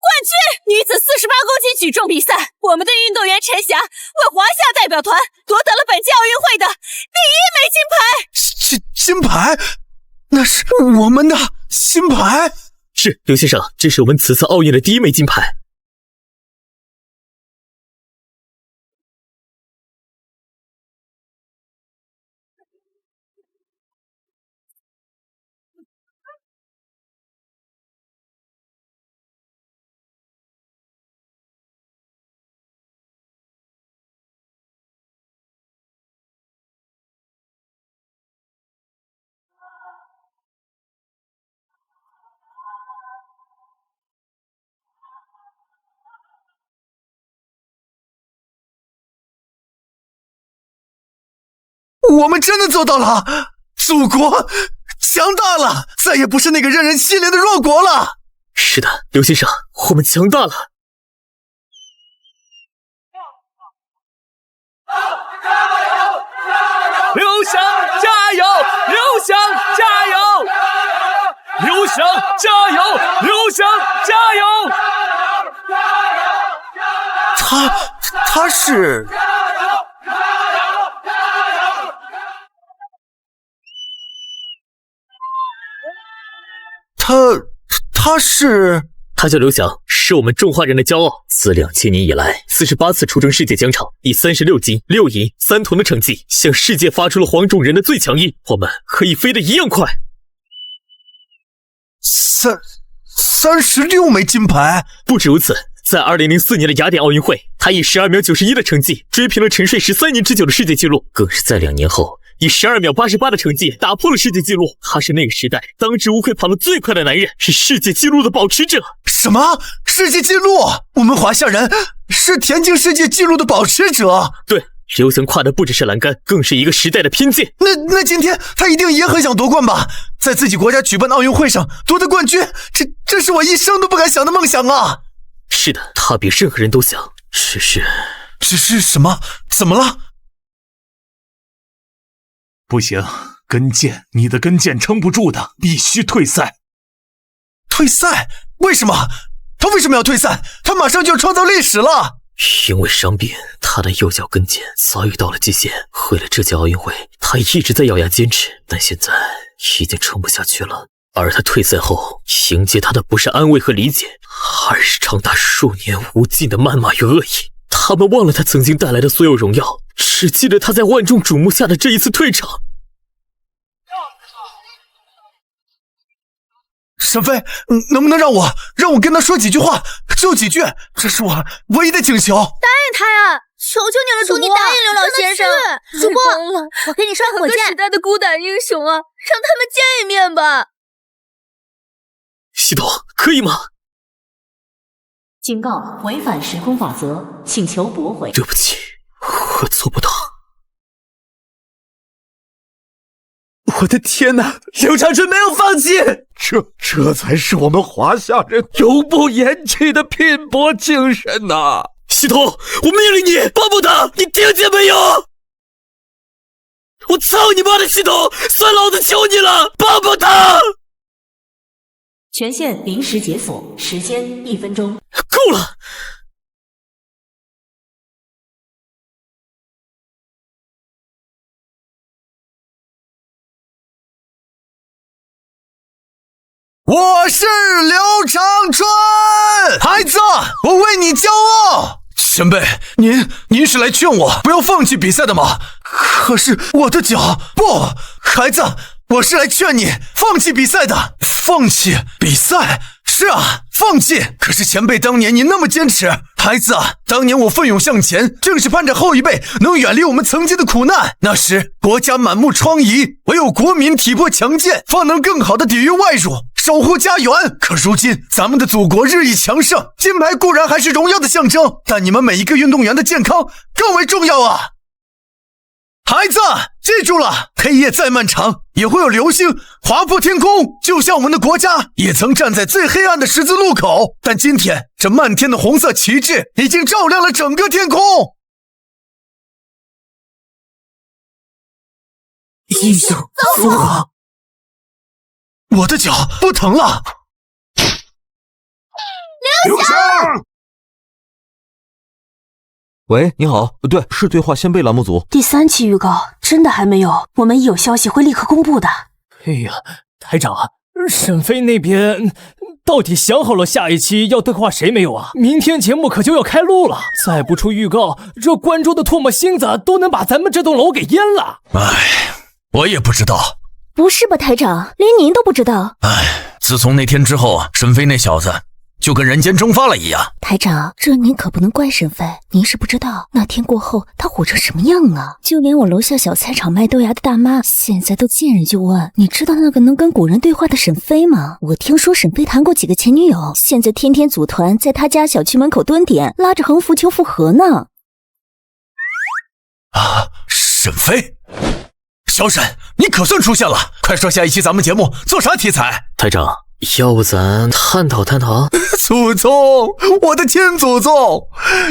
冠军女子48公斤举重比赛，我们的运动员陈霞为华夏代表团夺得了本届奥运会的第1枚金牌。金牌？那是我们的金牌？是，刘先生，这是我们此次奥运的第1枚金牌。我们真的做到了，祖国强大了，再也不是那个让人心凉的弱国了。是的，刘先生，我们强大了。刘翔加油！刘翔加油！刘翔加油！刘翔加油！他是。他叫刘翔，是我们中华人的骄傲。自2000年以来，48次出征世界疆场，以36金、6银、3铜的成绩，向世界发出了黄种人的最强音。我们可以飞得一样快。36枚金牌，不止如此。在2004年的雅典奥运会，他以12秒91的成绩追平了沉睡13年之久的世界纪录，更是在2年后以12秒88的成绩打破了世界纪录。他是那个时代当之无愧跑得最快的男人，是世界纪录的保持者。什么？世界纪录？我们华夏人是田径世界纪录的保持者？对，刘翔跨的不只是栏杆，更是一个时代的偏见。那今天他一定也很想夺冠吧？在自己国家举办的奥运会上夺得冠军，这是我一生都不敢想的梦想啊！是的，他比任何人都想，只是什么？怎么了？不行，跟腱，你的跟腱撑不住的，必须退赛。退赛？为什么？他为什么要退赛？他马上就要创造历史了。因为伤病，他的右脚跟腱早已到了极限。为了这届奥运会，他一直在咬牙坚持，但现在已经撑不下去了。而他退赛后，迎接他的不是安慰和理解，而是长达数年无尽的谩骂与恶意。他们忘了他曾经带来的所有荣耀，只记得他在万众瞩目下的这一次退场。沈飞，能不能让我跟他说几句话，就几句，这是我唯一的请求。答应他呀！求求你了，主播，你答应刘老先生。主播，我给你刷火箭。时代的孤胆英雄啊，让他们见一面吧。系统，可以吗？警告：违反时空法则，请求驳回。对不起，我做不到。我的天哪，刘长春没有放弃，这才是我们华夏人永不言弃的拼搏精神呐！系统，我命令你帮帮他，你听见没有？我操你妈的系统，算老子求你了，帮帮他！权限临时解锁，时间1分钟。够了！我是刘长春，孩子，我为你骄傲。前辈，您是来劝我不要放弃比赛的吗？可是我的脚不，孩子，我是来劝你放弃比赛的。放弃比赛？是啊，放弃。可是前辈当年你那么坚持，孩子啊，当年我奋勇向前，正是盼着后一辈能远离我们曾经的苦难。那时国家满目疮痍，唯有国民体魄强健，方能更好的抵御外辱，守护家园。可如今咱们的祖国日益强盛，金牌固然还是荣耀的象征，但你们每一个运动员的健康更为重要啊！孩子，记住了，黑夜再漫长，也会有流星划破天空。就像我们的国家也曾站在最黑暗的十字路口，但今天这漫天的红色旗帜已经照亮了整个天空。英雄扶好，我的脚不疼了。刘翔！喂，你好，对，是对话先辈栏目组。第3期预告真的还没有，我们一有消息会立刻公布的。哎呀，台长，沈飞那边到底想好了下一期要对话谁没有啊？明天节目可就要开录了，再不出预告，这关中的唾沫星子都能把咱们这栋楼给淹了。哎，我也不知道。不是吧，台长，连您都不知道？哎，自从那天之后，沈飞那小子就跟人间蒸发了一样。台长，这您可不能怪沈飞，您是不知道那天过后他火成什么样啊！就连我楼下小菜场卖豆芽的大妈，现在都见人就问：你知道那个能跟古人对话的沈飞吗？我听说沈飞谈过几个前女友，现在天天组团在他家小区门口蹲点，拉着横幅求复合呢。啊，沈飞，小沈，你可算出现了！快说下一期咱们节目做啥题材？台长，要不咱探讨探讨？祖宗，我的亲祖宗，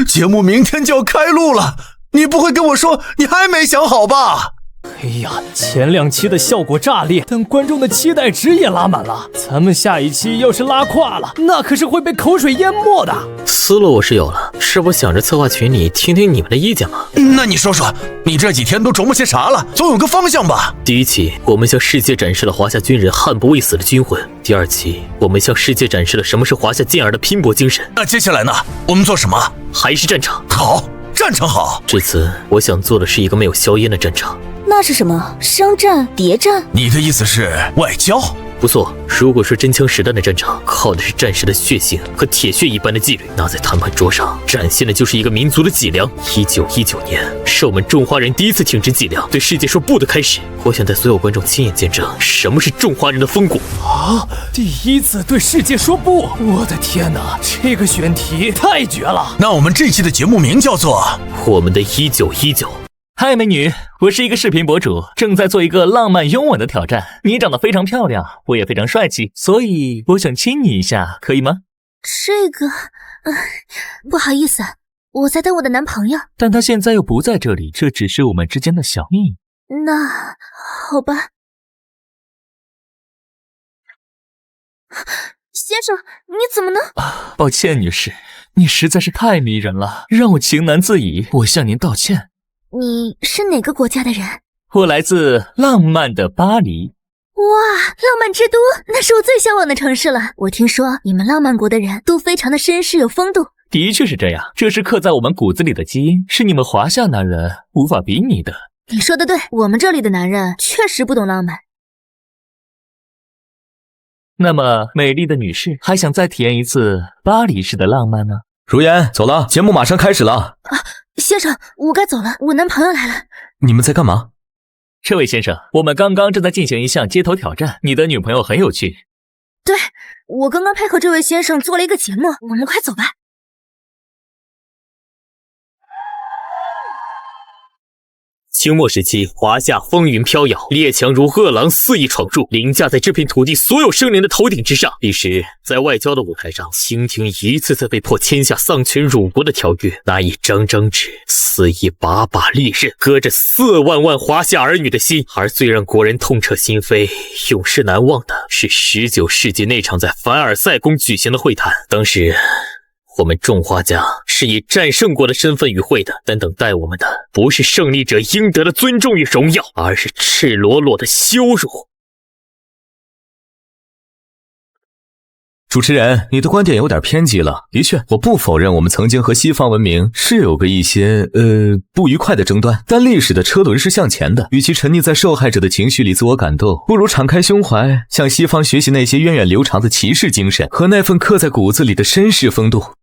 节目明天就要开录了，你不会跟我说你还没想好吧？哎呀，前2期的效果炸裂，但观众的期待值也拉满了。咱们下一期要是拉胯了，那可是会被口水淹没的。思路我是有了，是不想着策划群里听听你们的意见吗？那你说说，你这几天都琢磨些啥了？总有个方向吧？第1期，我们向世界展示了华夏军人悍不畏死的军魂；第2期，我们向世界展示了什么是华夏健儿的拼搏精神。那接下来呢？我们做什么？还是战场。好，战场好。这次我想做的是一个没有硝烟的战场。那是什么？商战、谍战？你的意思是外交？不错，如果说真枪实弹的战场靠的是战士的血性和铁血一般的纪律，那在谈判桌上展现的就是一个民族的脊梁。1919年是我们中华人第一次挺直脊梁对世界说不的开始。我想带所有观众亲眼见证什么是中华人的风骨啊！第1次对世界说不，我的天哪，这个选题太绝了！那我们这期的节目名叫做我们的1919。嗨，美女，我是一个视频博主，正在做一个浪漫拥吻的挑战。你长得非常漂亮，我也非常帅气，所以我想亲你一下，可以吗？这个，不好意思，我在等我的男朋友。但他现在又不在这里，这只是我们之间的小秘密。那好吧。先生，你怎么呢？抱歉，女士，你实在是太迷人了，让我情难自已。我向您道歉。你是哪个国家的人？我来自浪漫的巴黎。哇，浪漫之都，那是我最向往的城市了。我听说你们浪漫国的人都非常的绅士有风度。的确是这样，这是刻在我们骨子里的基因，是你们华夏男人无法比拟的。你说的对，我们这里的男人确实不懂浪漫。那么，美丽的女士还想再体验一次巴黎式的浪漫呢？如烟，走了，节目马上开始了。先生，我该走了，我男朋友来了。你们在干嘛？这位先生，我们刚刚正在进行一项街头挑战，你的女朋友很有趣。对，我刚刚配合这位先生做了一个节目，我们快走吧。清末时期，华夏风云飘摇，列强如饿狼肆意闯入，凌驾在这片土地所有生灵的头顶之上。彼时，在外交的舞台上，清廷一次次被迫签下丧权辱国的条约，拿一张张纸肆意把把利刃，割着4万万华夏儿女的心。而最让国人痛彻心扉、永世难忘的是19世纪那场在凡尔赛宫举行的会谈。当时我们众花家是以战胜国的身份与会的，但等待我们的不是胜利者应得的尊重与荣耀，而是赤裸裸的羞辱。主持人，你的观点有点偏激了。的确，我不否认我们曾经和西方文明是有个一些不愉快的争端，但历史的车轮是向前的，与其沉溺在受害者的情绪里自我感动，不如敞开胸怀，向西方学习那些源远流长的骑士精神和那份刻在骨子里的绅士风度。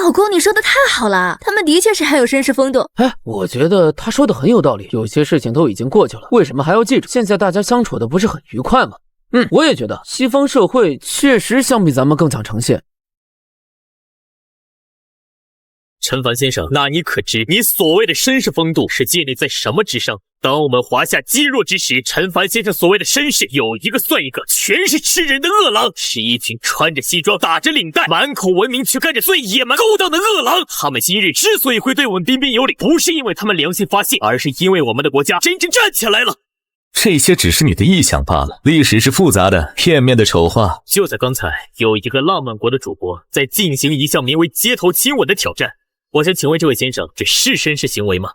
老公，你说的太好了，他们的确是很有绅士风度。我觉得他说的很有道理，有些事情都已经过去了，为什么还要记住？现在大家相处的不是很愉快吗？我也觉得西方社会确实相比咱们更讲诚信。陈凡先生，那你可知你所谓的绅士风度是建立在什么之上？当我们华夏积弱之时，陈凡先生所谓的绅士有一个算一个，全是吃人的恶狼，是一群穿着西装、打着领带、满口文明却干着最野蛮勾当的恶狼。他们今日之所以会对我们彬彬有礼，不是因为他们良心发现，而是因为我们的国家真正站起来了。这些只是你的臆想罢了，历史是复杂的，片面的丑化。就在刚才，有一个浪漫国的主播在进行一项名为街头亲吻的挑战。我想请问这位先生，这是绅士行为吗？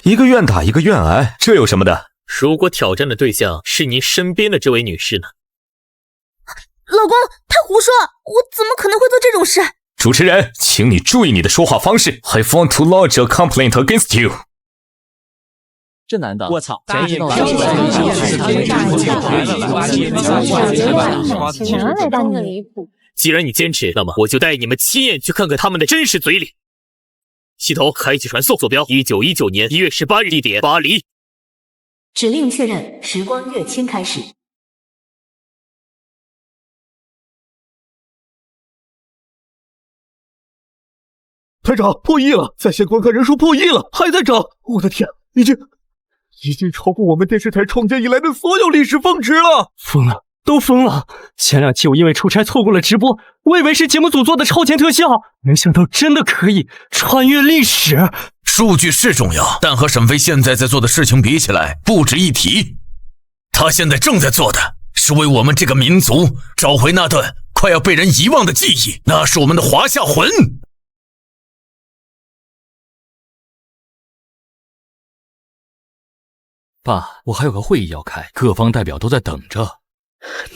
一个愿打一个愿挨，这有什么的？如果挑战的对象是您身边的这位女士呢？老公，他胡说，我怎么可能会做这种事？主持人，请你注意你的说话方式。I want to lodge a complaint against you。这男的，我操！既然你坚持，那么我就带你们亲眼去看看他们的真实嘴脸。系统开启传送，坐标1919年1月18日，地点巴黎。指令确认，时光跃迁开始。台长，破亿了，在线观看人数破亿了，还在涨！我的天，已经超过我们电视台创建以来的所有历史峰值了！疯了，都疯了！前2期我因为出差错过了直播，我以为是节目组做的超前特效，没想到真的可以穿越历史。数据是重要，但和沈飞现在在做的事情比起来，不值一提。他现在正在做的是为我们这个民族找回那段快要被人遗忘的记忆，那是我们的华夏魂。爸，我还有个会议要开，各方代表都在等着。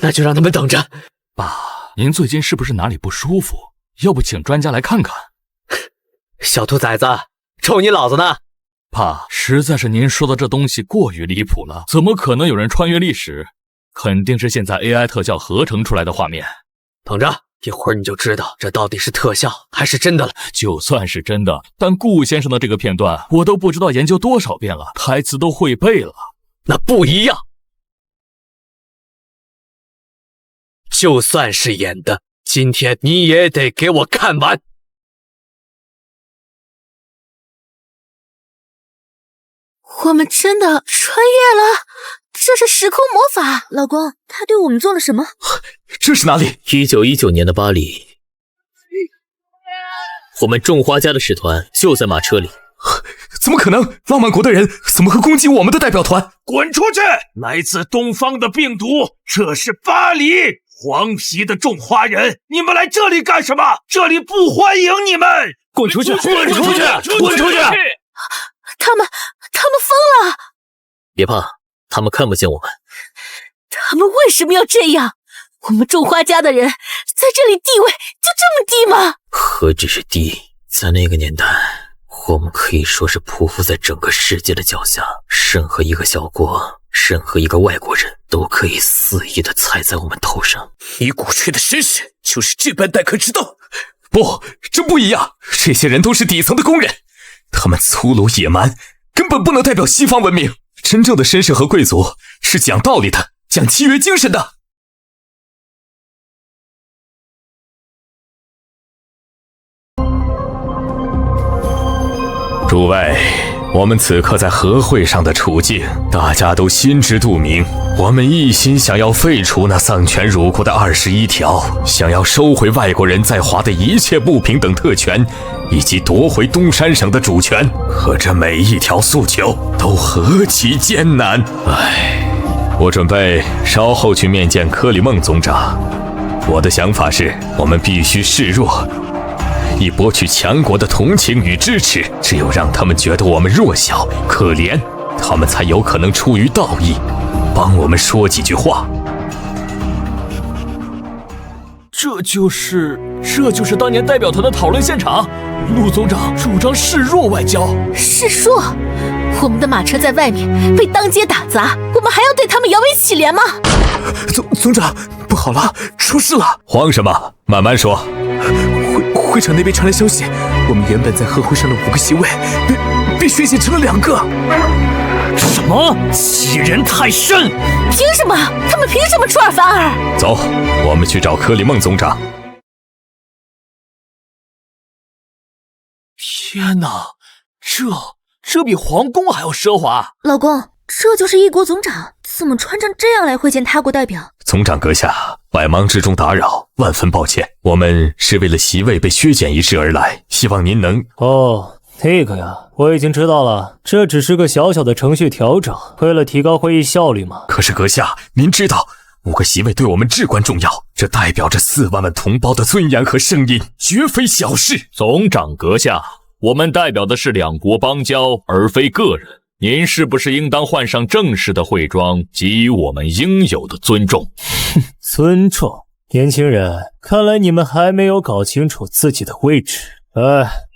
那就让他们等着。爸，您最近是不是哪里不舒服？要不请专家来看看？小兔崽子，臭你老子呢！爸，实在是您说的这东西过于离谱了，怎么可能有人穿越历史？肯定是现在 AI 特效合成出来的画面。等着，一会儿你就知道这到底是特效还是真的了。就算是真的，但顾先生的这个片段我都不知道研究多少遍了，台词都会背了。那不一样，就算是演的，今天你也得给我看完。我们真的穿越了？这是时空魔法。老公，他对我们做了什么？这是哪里？1919年的巴黎，我们种花家的使团就在马车里。怎么可能？浪漫国的人怎么会攻击我们的代表团？滚出去！来自东方的病毒，这是巴黎黄皮的种花人，你们来这里干什么？这里不欢迎你们！滚出去！滚出去！滚出去！他们疯了！别怕，他们看不见我们。他们为什么要这样？我们种花家的人在这里地位就这么低吗？何止是低，在那个年代，我们可以说是匍匐在整个世界的脚下，任何一个小国，任何一个外国人都可以肆意的踩在我们头上。你鼓吹的绅士就是这般待客之道？不，这不一样。这些人都是底层的工人，他们粗鲁野蛮，根本不能代表西方文明。真正的绅士和贵族是讲道理的，讲契约精神的。诸位，我们此刻在和会上的处境，大家都心知肚明。我们一心想要废除那丧权辱国的21条，想要收回外国人在华的一切不平等特权，以及夺回东山省的主权。可这每一条诉求都何其艰难！唉，我准备稍后去面见克里孟总长。我的想法是，我们必须示弱，以博取强国的同情与支持。只有让他们觉得我们弱小可怜，他们才有可能出于道义帮我们说几句话。这就是当年代表团的讨论现场。陆总长主张示弱外交。示弱？我们的马车在外面被当街打砸，我们还要对他们摇尾乞怜吗？总长，不好了，出事了！慌什么？慢慢说。会场那边传来消息，我们原本在和会上的5个席位被削减成了2个。什么？欺人太甚！凭什么？他们凭什么出尔反尔？走，我们去找克里孟总长。天哪，这比皇宫还要奢华。老公，这就是一国总长，怎么穿成这样来会见他国代表？总长阁下，百忙之中打扰，万分抱歉。我们是为了席位被削减一事而来，希望您能……哦，那个呀，我已经知道了，这只是个小小的程序调整，为了提高会议效率嘛。可是阁下，您知道5个席位对我们至关重要，这代表着4万万同胞的尊严和声音，绝非小事。总长阁下，我们代表的是2国邦交，而非个人。您是不是应当换上正式的会装，给予我们应有的尊重？尊重？年轻人，看来你们还没有搞清楚自己的位置。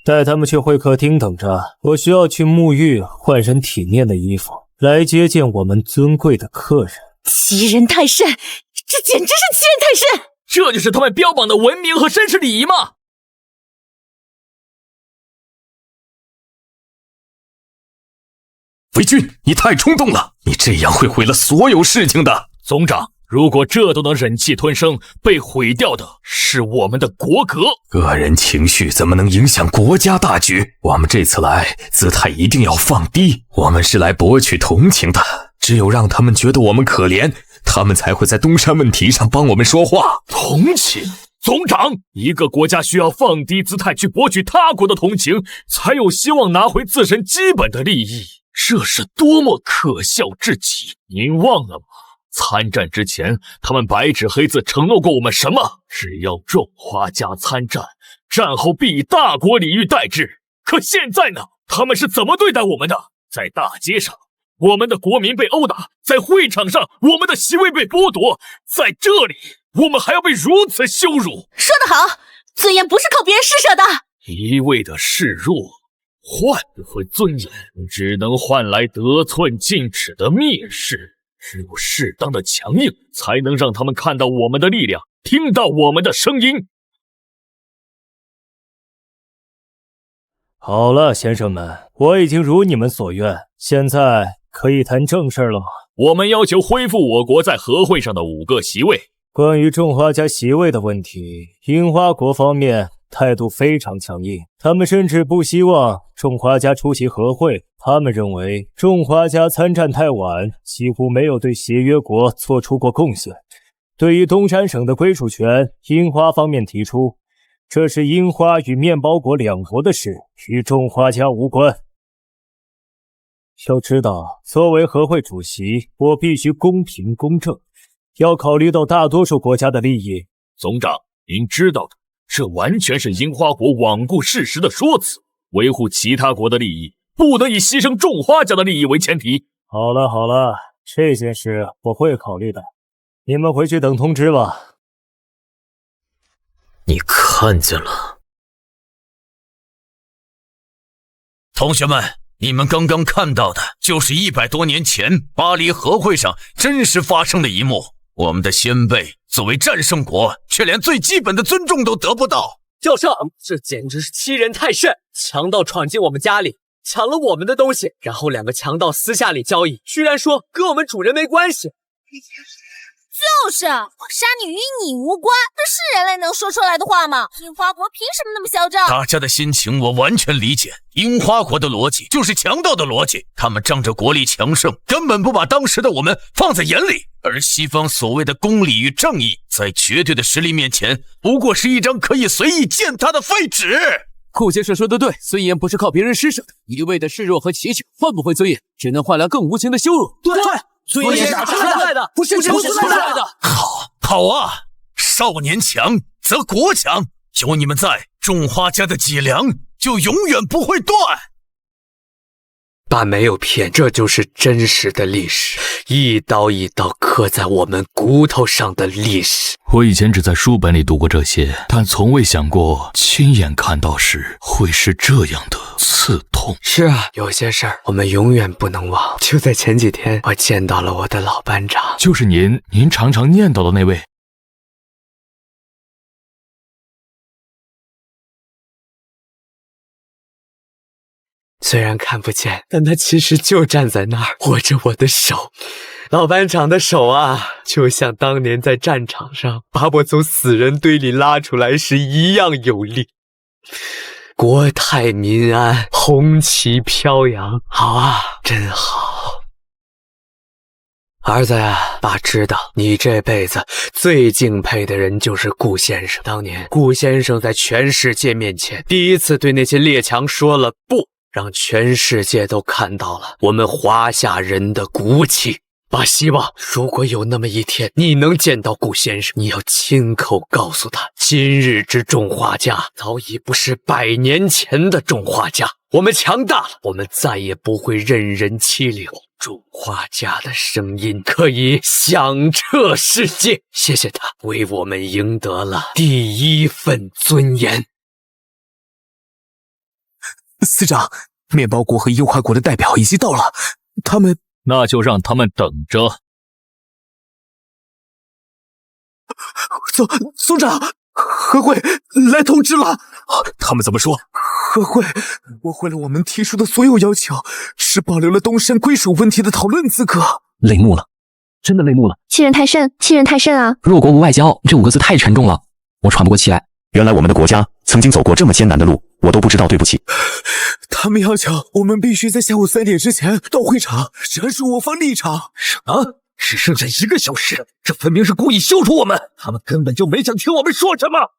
带他们去会客厅等着，我需要去沐浴，换身体面的衣服，来接见我们尊贵的客人。欺人太甚，这简直是欺人太甚！这就是他们标榜的文明和绅士礼仪吗？韦军，你太冲动了，你这样会毁了所有事情的。总长，如果这都能忍气吞声，被毁掉的是我们的国格。个人情绪怎么能影响国家大局？我们这次来，姿态一定要放低。我们是来博取同情的，只有让他们觉得我们可怜，他们才会在东山问题上帮我们说话。同情？总长，一个国家需要放低姿态去博取他国的同情，才有希望拿回自身基本的利益。这是多么可笑至极！您忘了吗？参战之前，他们白纸黑字承诺过我们什么？只要种花家参战，战后必以大国礼遇待之。可现在呢？他们是怎么对待我们的？在大街上，我们的国民被殴打；在会场上，我们的席位被剥夺；在这里，我们还要被如此羞辱。说得好，尊严不是靠别人施舍的。一味的示弱，换不回尊严，只能换来得寸进尺的蔑视。只有适当的强硬，才能让他们看到我们的力量，听到我们的声音。好了，先生们，我已经如你们所愿，现在可以谈正事了吗？我们要求恢复我国在和会上的5个席位。关于种花家席位的问题，樱花国方面态度非常强硬。他们甚至不希望种花家出席和会，他们认为种花家参战太晚，几乎没有对协约国做出过贡献。对于东山省的归属权，樱花方面提出，这是樱花与面包国两国的事，与种花家无关。要知道，作为和会主席，我必须公平公正，要考虑到大多数国家的利益。总长，您知道的，这完全是樱花国罔顾事实的说辞，维护其他国的利益，不得以牺牲种花家的利益为前提。好了好了，这件事我会考虑的，你们回去等通知吧。你看见了？同学们，你们刚刚看到的就是100多年前巴黎和会上真实发生的一幕。我们的先辈作为战胜国，却连最基本的尊重都得不到。教上，这简直是欺人太甚！强盗闯进我们家里，抢了我们的东西，然后2个强盗私下里交易，居然说跟我们主人没关系。就是我杀你与你无关，这是人类能说出来的话吗？樱花国凭什么那么嚣张？大家的心情我完全理解，樱花国的逻辑就是强盗的逻辑，他们仗着国力强盛，根本不把当时的我们放在眼里，而西方所谓的公理与正义，在绝对的实力面前，不过是一张可以随意践踏的废纸。顾先生说的对，尊严不是靠别人施舍的，一味的示弱和乞求，换不回尊严，只能换来更无情的羞辱。对，尊严是存在的，不是存在的。好啊，少年强则国强，有你们在，种花家的脊梁就永远不会断。爸没有骗，这就是真实的历史，一刀一刀刻在我们骨头上的历史。我以前只在书本里读过这些，但从未想过亲眼看到时会是这样的刺痛。是啊，有些事儿我们永远不能忘。就在前几天，我见到了我的老班长，就是您常常念叨的那位。虽然看不见，但他其实就站在那儿，握着我的手。老班长的手啊，就像当年在战场上把我从死人堆里拉出来时一样有力。国泰民安，红旗飘扬，好啊，真好。儿子呀，爸知道你这辈子最敬佩的人就是顾先生。当年顾先生在全世界面前第一次对那些列强说了不，让全世界都看到了我们华夏人的骨气。爸希望如果有那么一天你能见到顾先生，你要亲口告诉他，今日之种花家早已不是100年前的种花家，我们强大了，我们再也不会任人欺凌，种花家的声音可以响彻世界。谢谢他为我们赢得了第一份尊严。司长，面包国和樱花国的代表已经到了，他们……那就让他们等着。总长，和会来通知了。他们怎么说？和会驳回了我们提出的所有要求，只保留了东山归属问题的讨论资格。泪目了，真的泪目了。欺人太甚，欺人太甚啊！弱国无外交，这5个字太沉重了，我喘不过气来。原来我们的国家曾经走过这么艰难的路，我都不知道，对不起。他们要求我们必须在下午3点之前到会场，阐述我方立场。什么？只剩下1个小时？这分明是故意羞辱我们！他们根本就没想听我们说什么。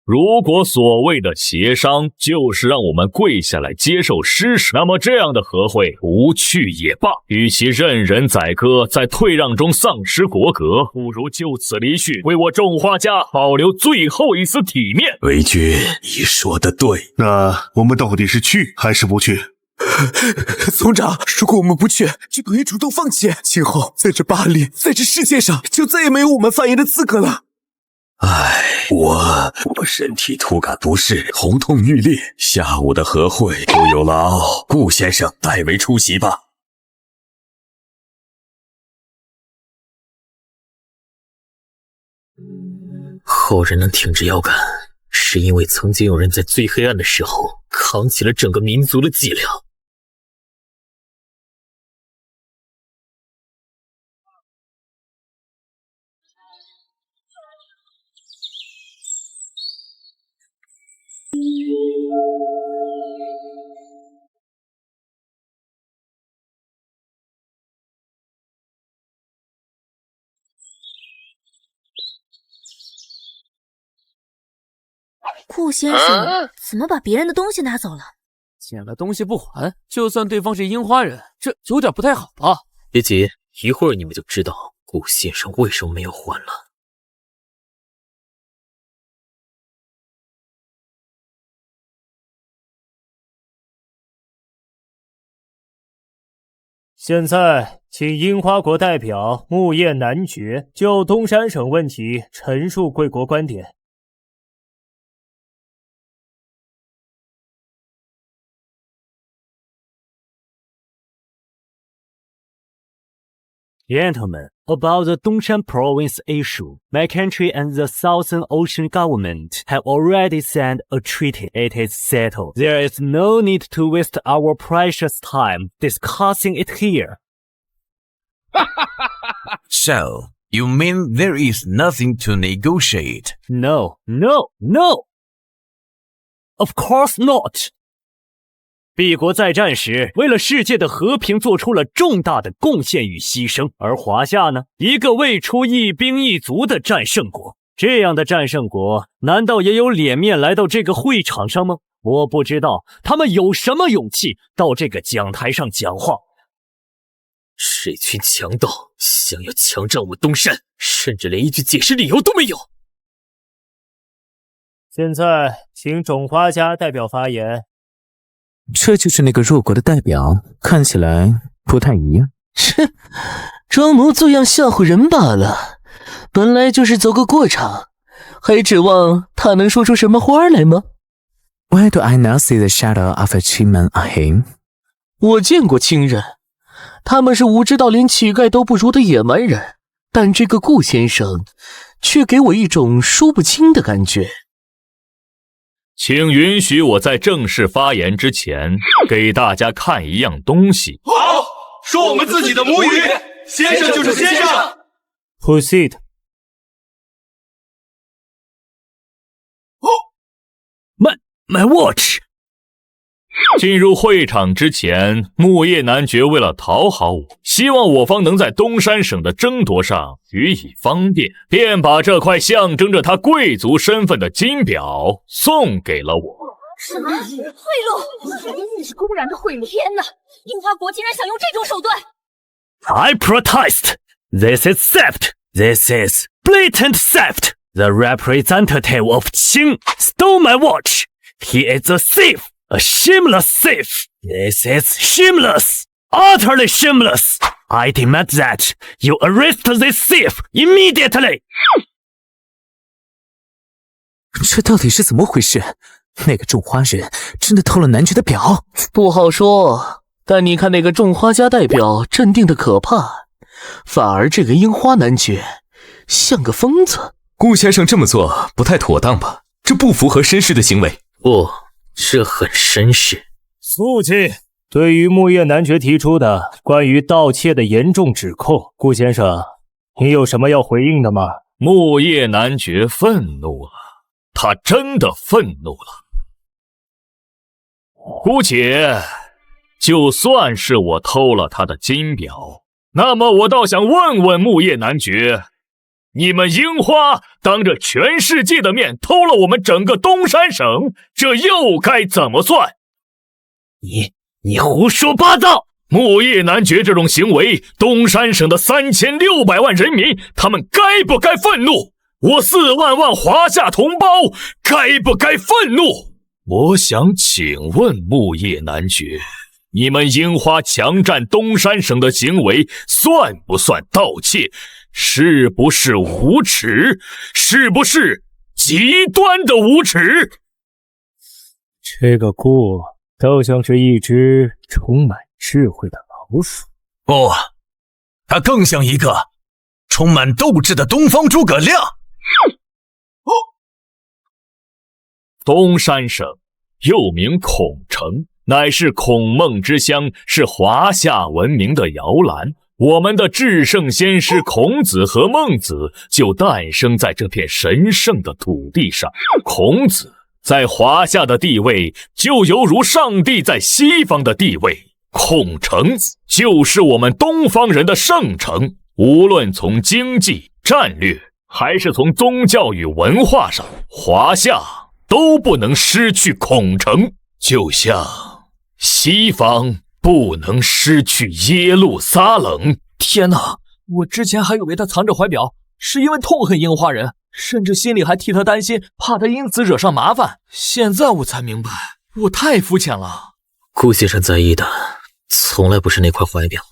如果所谓的协商就是让我们跪下来接受施舍，那么这样的和会无趣也罢。与其任人宰割，在退让中丧失国格，不如就此离去，为我种花家保留最后一丝体面。为君，你说的对。那我们到底是去还是不去？总长，如果我们不去，就等于主动放弃，今后在这巴黎，在这世界上，就再也没有我们发言的资格了。我身体突感不适，头痛欲裂。下午的和会就由劳顾先生代为出席吧。后人能挺直腰杆，是因为曾经有人在最黑暗的时候扛起了整个民族的脊梁。顾先生怎么把别人的东西拿走了？捡了东西不还，就算对方是樱花人，这有点不太好吧？别急，一会儿你们就知道顾先生为什么没有还了。现在，请樱花国代表木叶男爵就东山省问题陈述贵国观点。Gentlemen, about the Dongshan province issue, my country and the Southern Ocean government have already signed a treaty. It is settled. There is no need to waste our precious time discussing it here. So, you mean there is nothing to negotiate? No. Of course not. 帝国在战时为了世界的和平做出了重大的贡献与牺牲，而华夏呢，一个未出一兵一卒的战胜国，这样的战胜国难道也有脸面来到这个会场上吗？我不知道他们有什么勇气到这个讲台上讲话。是一群强盗，想要强占我们东山，甚至连一句解释理由都没有。现在请种花家代表发言。这就是那个弱国的代表，看起来不太一样。切，装模作样吓唬人罢了。本来就是走个过场，还指望他能说出什么花来吗？ Why do I not see the shadow of achievement on him？ 我见过亲人，他们是无知到连乞丐都不如的野蛮人，但这个顾先生却给我一种说不清的感觉。请允许我在正式发言之前给大家看一样东西。好，说我们自己的母语，先生就是先生。Proceed。My watch。进入会场之前，木叶男爵为了讨好我，希望我方能在东山省的争夺上予以方便，便把这块象征着他贵族身份的金表送给了我。什么贿赂？你是公然的贿赂！天哪，樱花国竟然想用这种手段 I protest. This is theft. This is blatant theft. The representative of Qing stole my watch. He is a thief. A shameless thief! This is shameless! Utterly shameless! I demand that you arrest this thief immediately! 这到底是怎么回事？那个种花人真的偷了男爵的表？不好说，但你看那个种花家代表镇定的可怕，反而这个樱花男爵像个疯子。顾先生这么做不太妥当吧？这不符合绅士的行为。不。这很绅士。肃静！对于木叶男爵提出的关于盗窃的严重指控，顾先生，你有什么要回应的吗？木叶男爵愤怒了，他真的愤怒了。姑且，就算是我偷了他的金表，那么我倒想问问木叶男爵，你们樱花当着全世界的面偷了我们整个东山省，这又该怎么算？你胡说八道！木叶男爵这种行为，东山省的3600万人民，他们该不该愤怒？我4万万华夏同胞该不该愤怒？我想请问木叶男爵，你们樱花强占东山省的行为算不算盗窃？是不是无耻？是不是极端的无耻？这个顾倒像是一只充满智慧的老鼠。不，他更像一个充满斗志的东方诸葛亮。东山省又名孔城，乃是孔孟之乡，是华夏文明的摇篮。我们的至圣先师孔子和孟子就诞生在这片神圣的土地上。孔子在华夏的地位就犹如上帝在西方的地位，孔城就是我们东方人的圣城。无论从经济、战略，还是从宗教与文化上，华夏都不能失去孔城，就像西方不能失去耶路撒冷。天哪，我之前还以为他藏着怀表是因为痛恨樱花人，甚至心里还替他担心，怕他因此惹上麻烦。现在我才明白，我太肤浅了。顾先生在意的从来不是那块怀表，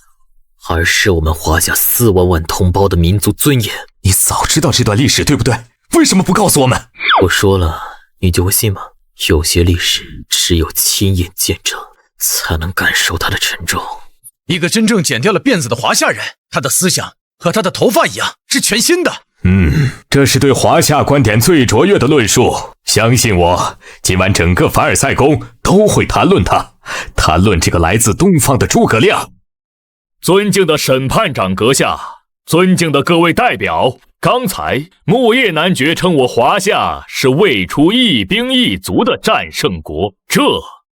而是我们华夏4万万同胞的民族尊严。你早知道这段历史对不对？为什么不告诉我们？我说了，你就会信吗？有些历史只有亲眼见证，才能感受它的沉重。一个真正剪掉了辫子的华夏人，他的思想和他的头发一样，是全新的。这是对华夏观点最卓越的论述。相信我，今晚整个凡尔赛宫都会谈论它，谈论这个来自东方的诸葛亮。尊敬的审判长阁下，尊敬的各位代表，刚才木叶男爵称我华夏是未出一兵一卒的战胜国，这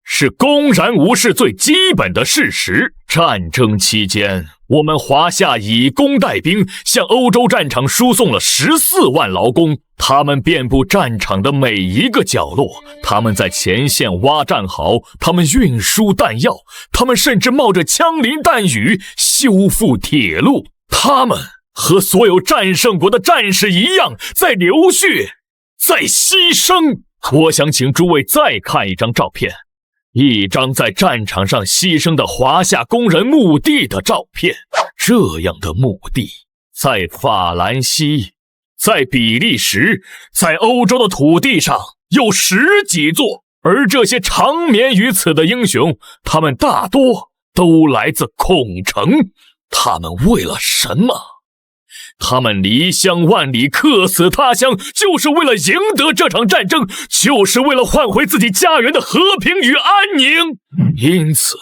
是公然无视最基本的事实。战争期间，我们华夏以工代兵，向欧洲战场输送了14万劳工，他们遍布战场的每一个角落，他们在前线挖战壕，他们运输弹药，他们甚至冒着枪林弹雨修复铁路，他们和所有战胜国的战士一样，在流血，在牺牲。我想请诸位再看一张照片，一张在战场上牺牲的华夏工人墓地的照片。这样的墓地在法兰西，在比利时，在欧洲的土地上有10几座，而这些长眠于此的英雄，他们大多都来自孔城。他们为了什么？他们离乡万里，客死他乡，就是为了赢得这场战争，就是为了换回自己家园的和平与安宁。因此，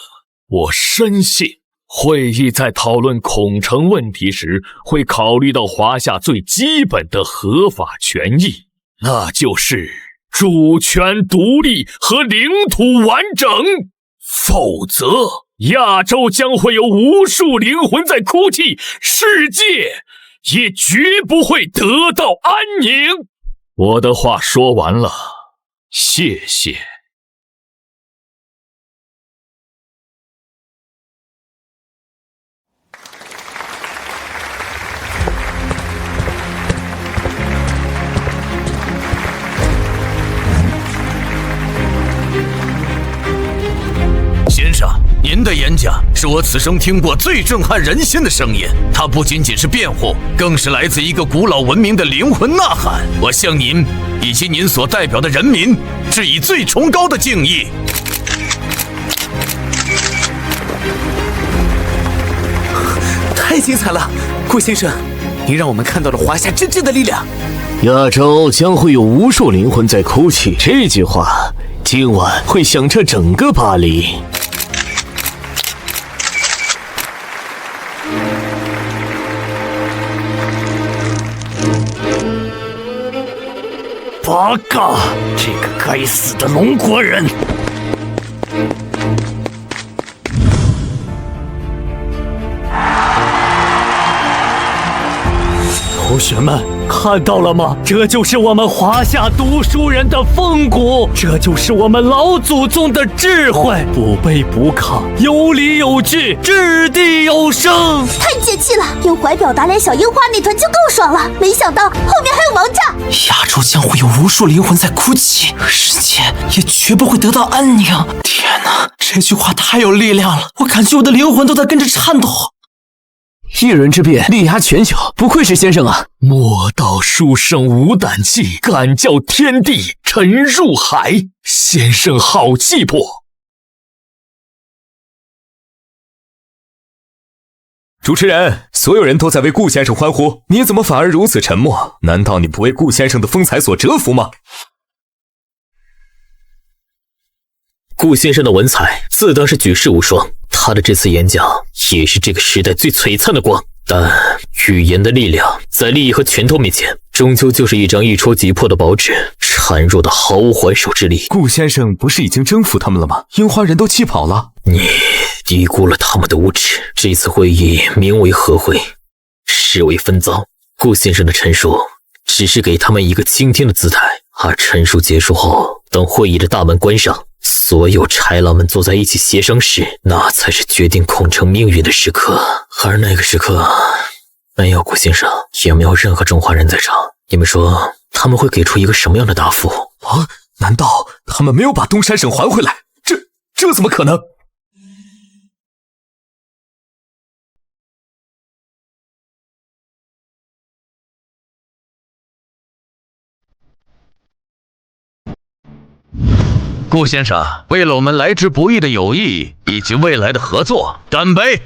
我深信会议在讨论孔城问题时，会考虑到华夏最基本的合法权益，那就是主权独立和领土完整。否则，亚洲将会有无数灵魂在哭泣，世界也绝不会得到安宁。我的话说完了，谢谢。先生，您的演讲是我此生听过最震撼人心的声音，它不仅仅是辩护，更是来自一个古老文明的灵魂呐喊。我向您以及您所代表的人民致以最崇高的敬意。太精彩了，顾先生，您让我们看到了华夏真正的力量。亚洲将会有无数灵魂在哭泣，这句话今晚会响彻整个巴黎。八嘎！这个该死的龙国人！同学们，看到了吗？这就是我们华夏读书人的风骨，这就是我们老祖宗的智慧，不卑不亢，有理有据，掷地有声。太解气了！用怀表打脸小樱花那团就够爽了，没想到后面还有王炸。亚洲将会有无数灵魂在哭泣，世界也绝不会得到安宁。天哪，这句话太有力量了，我感觉我的灵魂都在跟着颤抖。一人之辩，力压全球，不愧是先生啊！莫道书生无胆气，敢叫天地沉入海。先生好气魄。主持人，所有人都在为顾先生欢呼，你怎么反而如此沉默？难道你不为顾先生的风采所折服吗？顾先生的文采自当是举世无双，他的这次演讲也是这个时代最璀璨的光。但语言的力量在利益和拳头面前，终究就是一张一戳即破的薄纸，孱弱的毫无还手之力。顾先生不是已经征服他们了吗？樱花人都气跑了。你低估了他们的无耻。这次会议名为和会，实为分赃。顾先生的陈述只是给他们一个倾听的姿态，而陈述结束后，等会议的大门关上，所有豺狼们坐在一起协商时，那才是决定孔城命运的时刻。而那个时刻，没有顾先生，也没有任何中华人在场。你们说他们会给出一个什么样的答复？啊？难道他们没有把东山省还回来？这怎么可能？顾先生，为了我们来之不易的友谊以及未来的合作，干杯！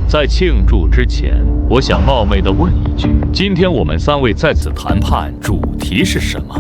在庆祝之前，我想冒昧地问一句：今天我们3位在此谈判，主题是什么？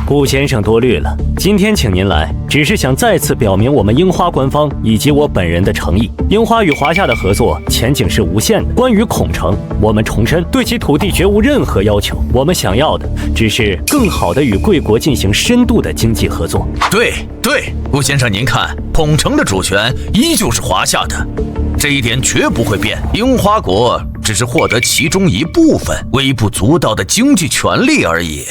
顾先生多虑了，今天请您来，只是想再次表明我们樱花官方以及我本人的诚意。樱花与华夏的合作前景是无限的。关于孔城，我们重申对其土地绝无任何要求，我们想要的只是更好的与贵国进行深度的经济合作。对，顾先生您看，孔城的主权依旧是华夏的，这一点绝不会变。樱花国只是获得其中一部分微不足道的经济权利而已。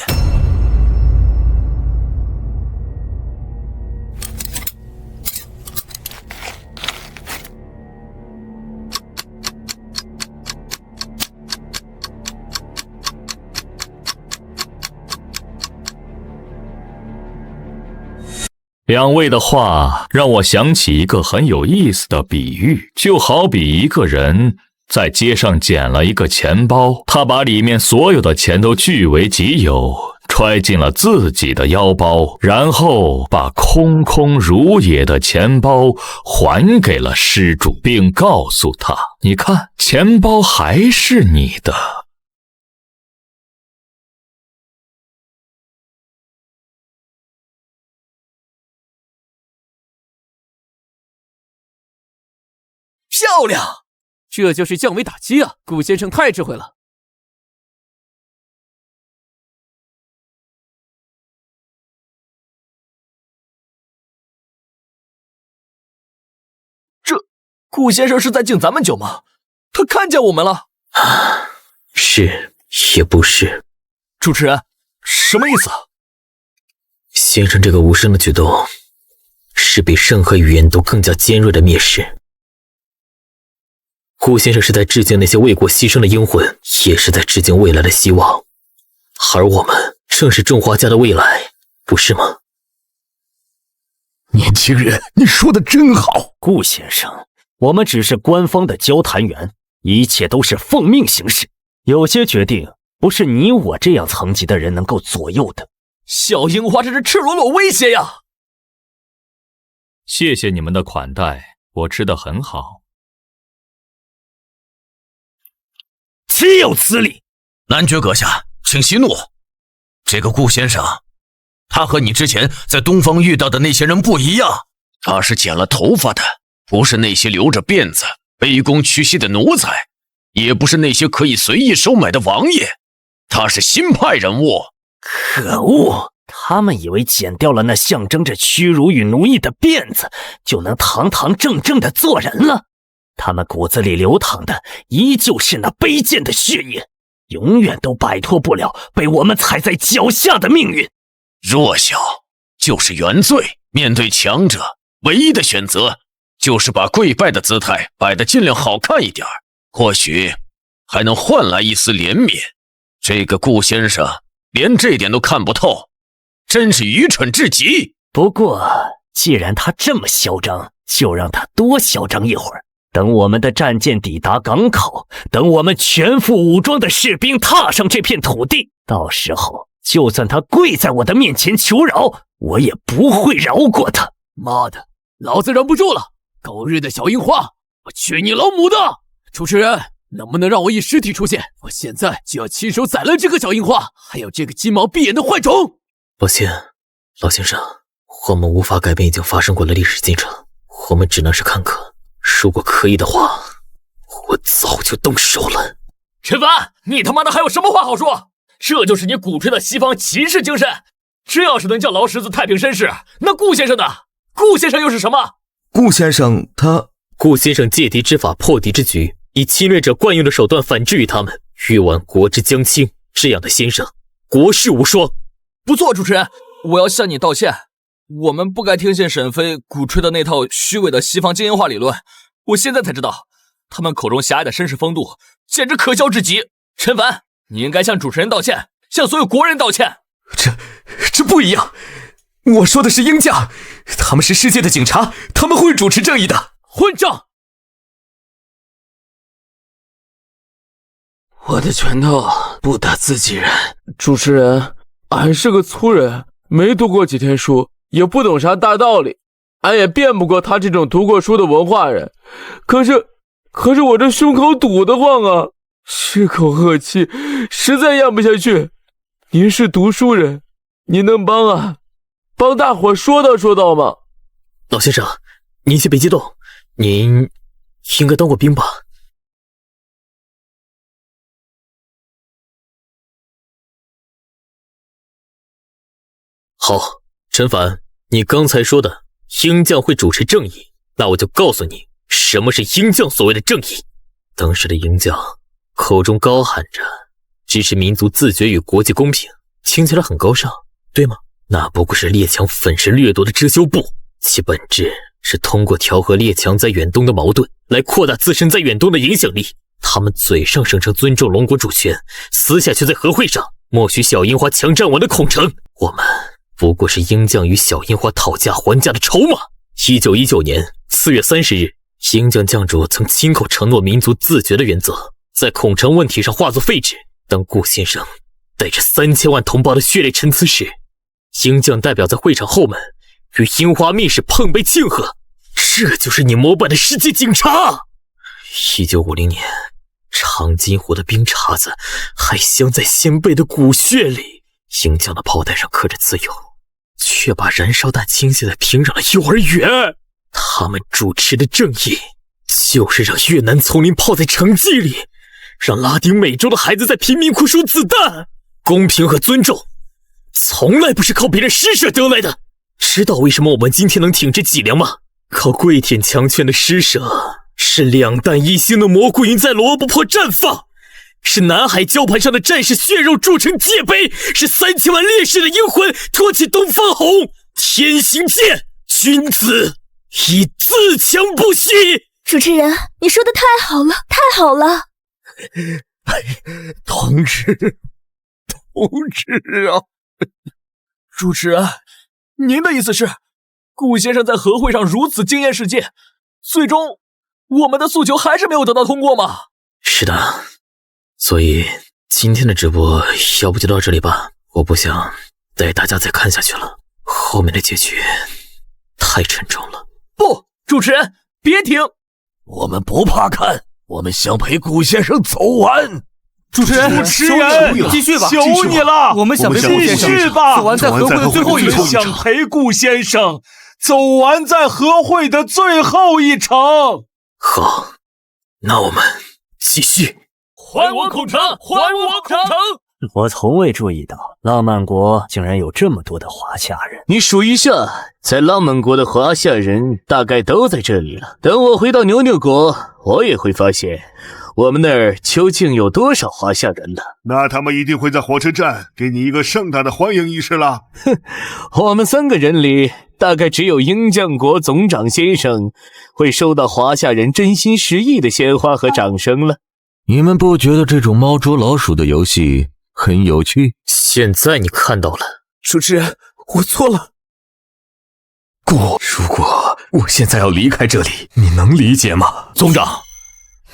两位的话让我想起一个很有意思的比喻，就好比一个人在街上捡了一个钱包，他把里面所有的钱都据为己有，揣进了自己的腰包，然后把空空如也的钱包还给了失主，并告诉他：你看，钱包还是你的。漂亮，这就是降维打击啊！顾先生太智慧了。这顾先生是在敬咱们酒吗？他看见我们了？是也不是。主持人，什么意思？先生这个无声的举动，是比任何语言都更加尖锐的蔑视。顾先生是在致敬那些为国牺牲的英魂，也是在致敬未来的希望，而我们正是众华家的未来，不是吗？年轻人，你说的真好。顾先生，我们只是官方的交谈员，一切都是奉命行事，有些决定不是你我这样层级的人能够左右的。小樱花这是赤裸裸威胁呀！谢谢你们的款待，我吃得很好。岂有此理！男爵阁下，请息怒。这个顾先生，他和你之前在东方遇到的那些人不一样，他是剪了头发的，不是那些留着辫子、卑躬屈膝的奴才，也不是那些可以随意收买的王爷，他是新派人物。可恶！他们以为剪掉了那象征着屈辱与奴役的辫子，就能堂堂正正的做人了。他们骨子里流淌的依旧是那卑贱的血液，永远都摆脱不了被我们踩在脚下的命运。弱小就是原罪，面对强者，唯一的选择就是把跪拜的姿态摆得尽量好看一点，或许还能换来一丝怜悯。这个顾先生连这点都看不透，真是愚蠢至极。不过既然他这么嚣张，就让他多嚣张一会儿。等我们的战舰抵达港口，等我们全副武装的士兵踏上这片土地，到时候就算他跪在我的面前求饶，我也不会饶过他。妈的，老子忍不住了！狗日的小樱花，我去你老母的！主持人，能不能让我以尸体出现？我现在就要亲手宰了这个小樱花，还有这个金毛闭眼的坏种！抱歉，老先生，我们无法改变已经发生过的历史进程，我们只能是看客。如果可以的话，我早就动手了。陈凡，你他妈的还有什么话好说？这就是你鼓吹的西方骑士精神。这要是能叫劳什子太平绅士，那顾先生呢？顾先生又是什么？顾先生顾先生借敌之法破敌之举，以侵略者惯用的手段反制于他们，欲挽国之将倾。这样的先生，国士无双。不错，主持人，我要向你道歉。我们不该听信沈飞鼓吹的那套虚伪的西方精英化理论。我现在才知道，他们口中狭隘的绅士风度简直可笑至极。陈凡，你应该向主持人道歉，向所有国人道歉。这不一样，我说的是鹰将，他们是世界的警察，他们会主持正义的。混账！我的拳头不打自己人。主持人，俺是个粗人，没读过几天书，也不懂啥大道理，俺也辩不过他这种读过书的文化人。可是我这胸口堵得慌啊，是口恶气，实在咽不下去。您是读书人，您能帮大伙说道吗？老先生，您先别激动，您应该当过兵吧？好，陈凡，你刚才说的鹰将会主持正义，那我就告诉你什么是鹰将所谓的正义。当时的鹰将口中高喊着支持民族自觉与国际公平，听起来很高尚，对吗？那不过是列强粉饰掠夺的遮羞布，其本质是通过调和列强在远东的矛盾来扩大自身在远东的影响力。他们嘴上声称尊重龙国主权，私下却在和会上默许小樱花强占我的孔城。我们不过是鹰将与小樱花讨价还价的筹码。1919年4月30日，鹰将将主曾亲口承诺民族自决的原则，在孔城问题上化作废纸。当顾先生带着3000万同胞的血泪陈词时，鹰将代表在会场后门与樱花密使碰杯庆贺。这就是你模板的世界警察。1950年，长津湖的冰碴子还镶在先辈的骨血里，鹰将的炮弹上刻着自由，却把燃烧弹倾泻在平壤的幼儿园。他们主持的正义，就是让越南丛林泡在城际里，让拉丁美洲的孩子在贫民窟输子弹。公平和尊重从来不是靠别人施舍得来的。知道为什么我们今天能挺直脊梁吗？靠跪舔强权的施舍，是2弹1星的蘑菇云在罗布泊绽放，是南海礁盘上的战士血肉铸成界碑，是3000万烈士的英魂托起东方红。天行健，君子以自强不息。主持人，你说的太好了，太好了。同志啊！主持人，您的意思是，顾先生在和会上如此惊艳世界，最终我们的诉求还是没有得到通过吗？是的，所以今天的直播要不就到这里吧，我不想带大家再看下去了，后面的结局太沉重了。不，主持人别停，我们不怕看，我们想陪顾先生走完。主持人，继续吧，求你了，我们想陪顾先生继续吧，走完在和会的最后一场，想陪顾先生走完在和会的最后一场。好，那我们继续。还我孔城，还我孔城！我从未注意到浪漫国竟然有这么多的华夏人。你数一下，在浪漫国的华夏人大概都在这里了。等我回到牛牛国，我也会发现我们那儿究竟有多少华夏人了。那他们一定会在火车站给你一个盛大的欢迎仪式了。哼，我们3个人里，大概只有鹰将国总长先生会收到华夏人真心实意的鲜花和掌声了。你们不觉得这种猫捉老鼠的游戏很有趣？现在你看到了。主持人，我错了。如果我现在要离开这里，你能理解吗？总长，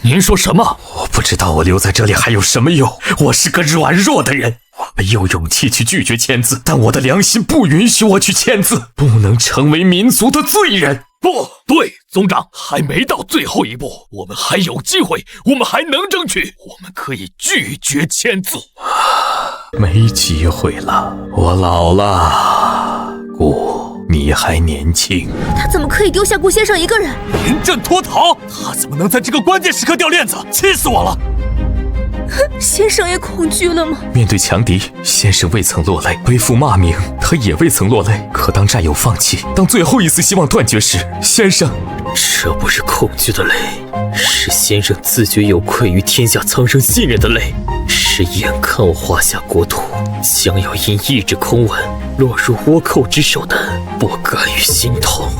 您说什么？我不知道我留在这里还有什么用。我是个软弱的人，我没有勇气去拒绝签字，但我的良心不允许我去签字，不能成为民族的罪人。不对，总长，还没到最后一步，我们还有机会，我们还能争取，我们可以拒绝签字。没机会了，我老了。顾，你还年轻。他怎么可以丢下顾先生一个人？临阵脱逃，他怎么能在这个关键时刻掉链子？气死我了！先生也恐惧了吗？面对强敌，先生未曾落泪，背负骂名，他也未曾落泪。可当战友放弃，当最后一丝希望断绝时，先生，这不是恐惧的泪，是先生自觉有愧于天下苍生信任的泪，是眼看我华夏国土将要因一纸空文落入倭寇之手的不甘与心痛。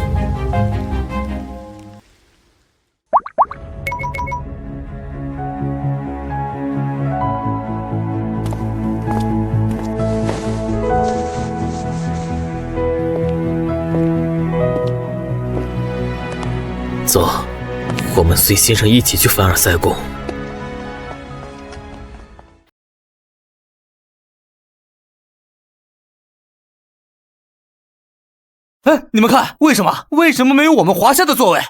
走，我们随先生一起去凡尔赛宫。哎，你们看，为什么没有我们华夏的座位？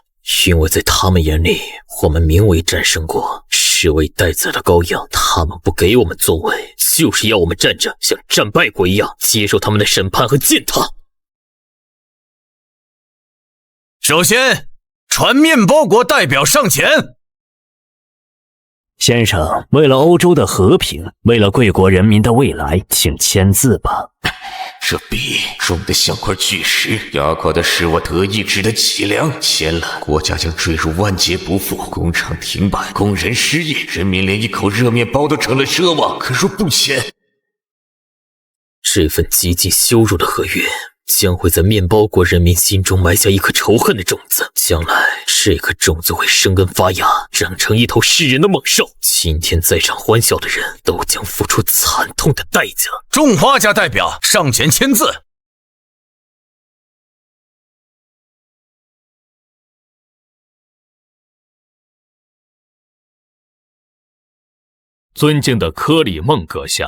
因为在他们眼里，我们名为战胜国，实为待宰的羔羊。他们不给我们座位，就是要我们站着，像战败国一样接受他们的审判和践踏。首先，传面包国代表上前。先生，为了欧洲的和平，为了贵国人民的未来，请签字吧。这笔重得像块巨石，压垮的是我德意志的脊梁。签了，国家将坠入万劫不复，工厂停摆，工人失业，人民连一口热面包都成了奢望。可若不签，这份极尽羞辱的合约将会在面包国人民心中埋下一颗仇恨的种子，将来这颗种子会生根发芽，长成一头噬人的猛兽。今天在场欢笑的人都将付出惨痛的代价。众华家代表上前签字。尊敬的科里孟阁下，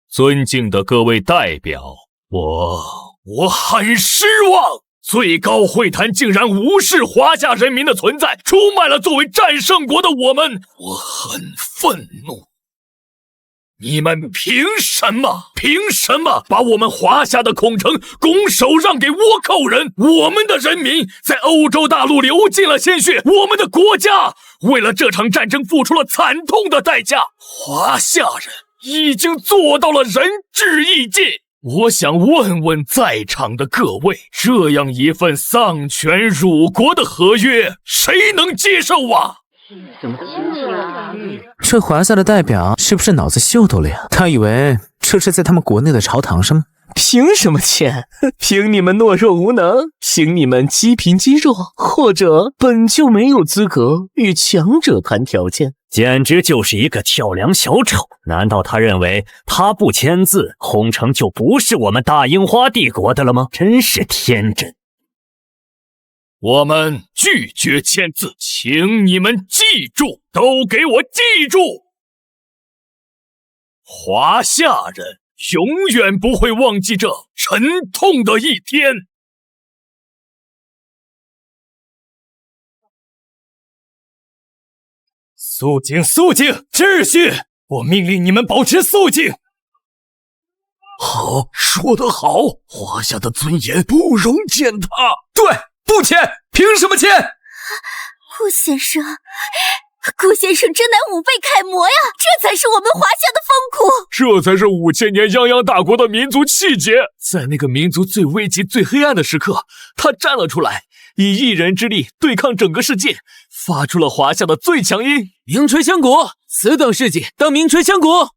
尊敬的各位代表，我很失望。最高会谈竟然无视华夏人民的存在，出卖了作为战胜国的我们，我很愤怒。你们凭什么把我们华夏的孔城拱手让给倭寇人？我们的人民在欧洲大陆流尽了鲜血，我们的国家为了这场战争付出了惨痛的代价。华夏人已经做到了仁至义尽。我想问问在场的各位，这样一份丧权辱国的合约，谁能接受啊？这华夏的代表是不是脑子秀逗了呀？他以为这是在他们国内的朝堂上吗？凭什么签？凭你们懦弱无能，凭你们积贫积弱，或者本就没有资格与强者谈条件，简直就是一个跳梁小丑。难道他认为他不签字，红城就不是我们大樱花帝国的了吗？真是天真。我们拒绝签字，请你们记住，都给我记住！华夏人永远不会忘记这沉痛的一天。肃静，肃静，秩序！我命令你们保持肃静。好，说得好，华夏的尊严不容践踏。对，不签，凭什么签？顾先生，顾先生真乃吾辈楷模呀！这才是我们华夏的风骨，这才是5000年泱泱大国的民族气节。在那个民族最危急、最黑暗的时刻，他站了出来，以一人之力对抗整个世界，发出了华夏的最强音。名垂千古，此等事迹当名垂千古啊！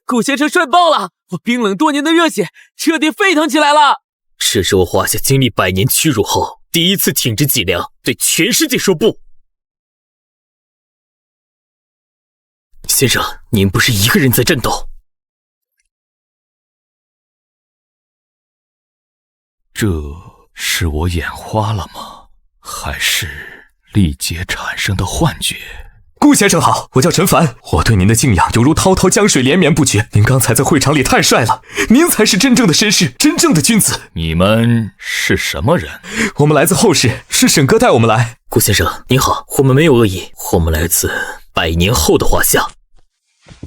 顾先生帅爆了，我冰冷多年的热血彻底沸腾起来了。这是我华夏经历100年屈辱后，第一次挺直脊梁，对全世界说不。先生，您不是一个人在战斗。这是我眼花了吗？还是历劫产生的幻觉？顾先生好，我叫陈凡，我对您的敬仰犹如滔滔江水连绵不绝。您刚才在会场里太帅了，您才是真正的绅士，真正的君子。你们是什么人？我们来自后世，是沈哥带我们来。顾先生您好，我们没有恶意，我们来自100年后的华夏。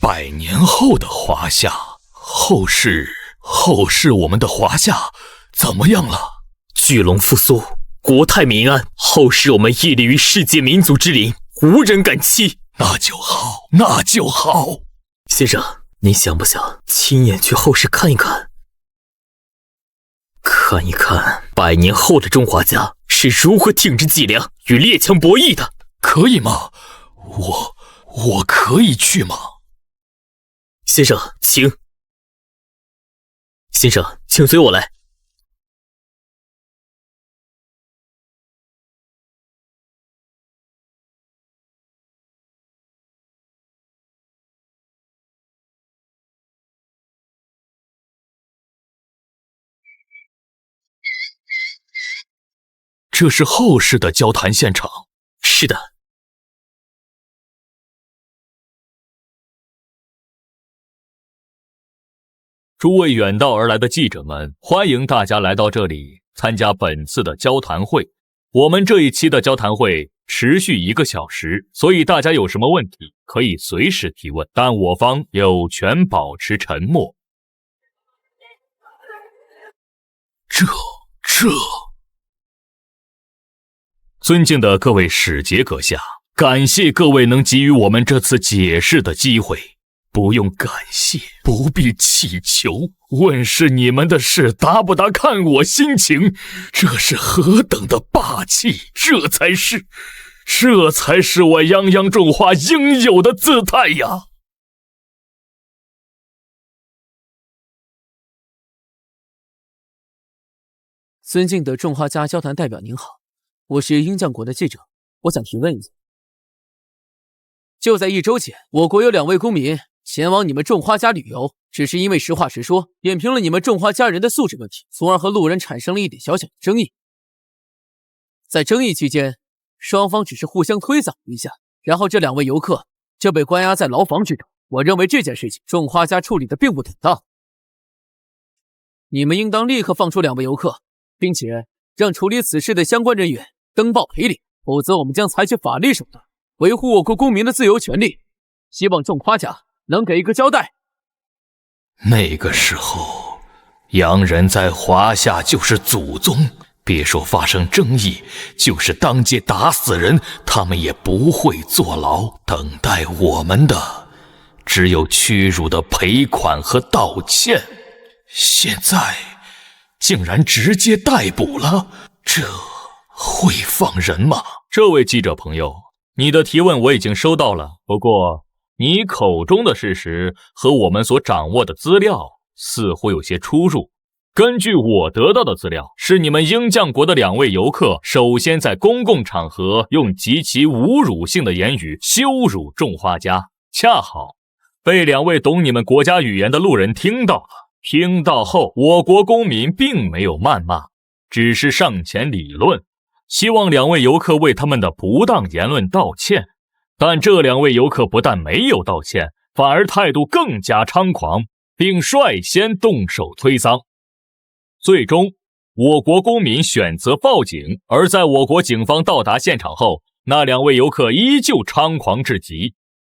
100年后的华夏，后世我们的华夏怎么样了？巨龙复苏，国泰民安，后世我们屹立于世界民族之林，无人敢欺。那就好，那就好。先生，您想不想亲眼去后世看一看？看一看100年后的中华家是如何挺直脊梁与列强博弈的？可以吗？我可以去吗？先生，请。先生，请随我来。这是后世的交谈现场。是的。诸位远道而来的记者们，欢迎大家来到这里参加本次的交谈会。我们这一期的交谈会持续1个小时，所以大家有什么问题可以随时提问，但我方有权保持沉默。这……尊敬的各位使节阁下，感谢各位能给予我们这次解释的机会。不用感谢，不必祈求，问是你们的事，答不答看我心情。这是何等的霸气，这才是我泱泱种花应有的姿态呀！尊敬的种花家交谈代表您好，我是鹰将国的记者，我想提问一下。就在1周前，我国有2位公民前往你们种花家旅游，只是因为实话实说，点评了你们种花家人的素质问题，从而和路人产生了一点小小的争议。在争议期间，双方只是互相推搡一下，然后这2位游客就被关押在牢房之中。我认为这件事情种花家处理的并不妥当，你们应当立刻放出2位游客，并且让处理此事的相关人员登报赔礼，否则我们将采取法律手段维护我国公民的自由权利。希望种花家能给一个交代。那个时候，洋人在华夏就是祖宗，别说发生争议，就是当街打死人，他们也不会坐牢。等待我们的只有屈辱的赔款和道歉。现在竟然直接逮捕了，这会放人吗？这位记者朋友，你的提问我已经收到了，不过你口中的事实和我们所掌握的资料似乎有些出入。根据我得到的资料，是你们鹰将国的2位游客首先在公共场合用极其侮辱性的言语羞辱种花家，恰好被2位懂你们国家语言的路人听到了。听到后，我国公民并没有谩骂，只是上前理论，希望2位游客为他们的不当言论道歉。但这2位游客不但没有道歉，反而态度更加猖狂，并率先动手推搡。最终，我国公民选择报警，而在我国警方到达现场后，那2位游客依旧猖狂至极，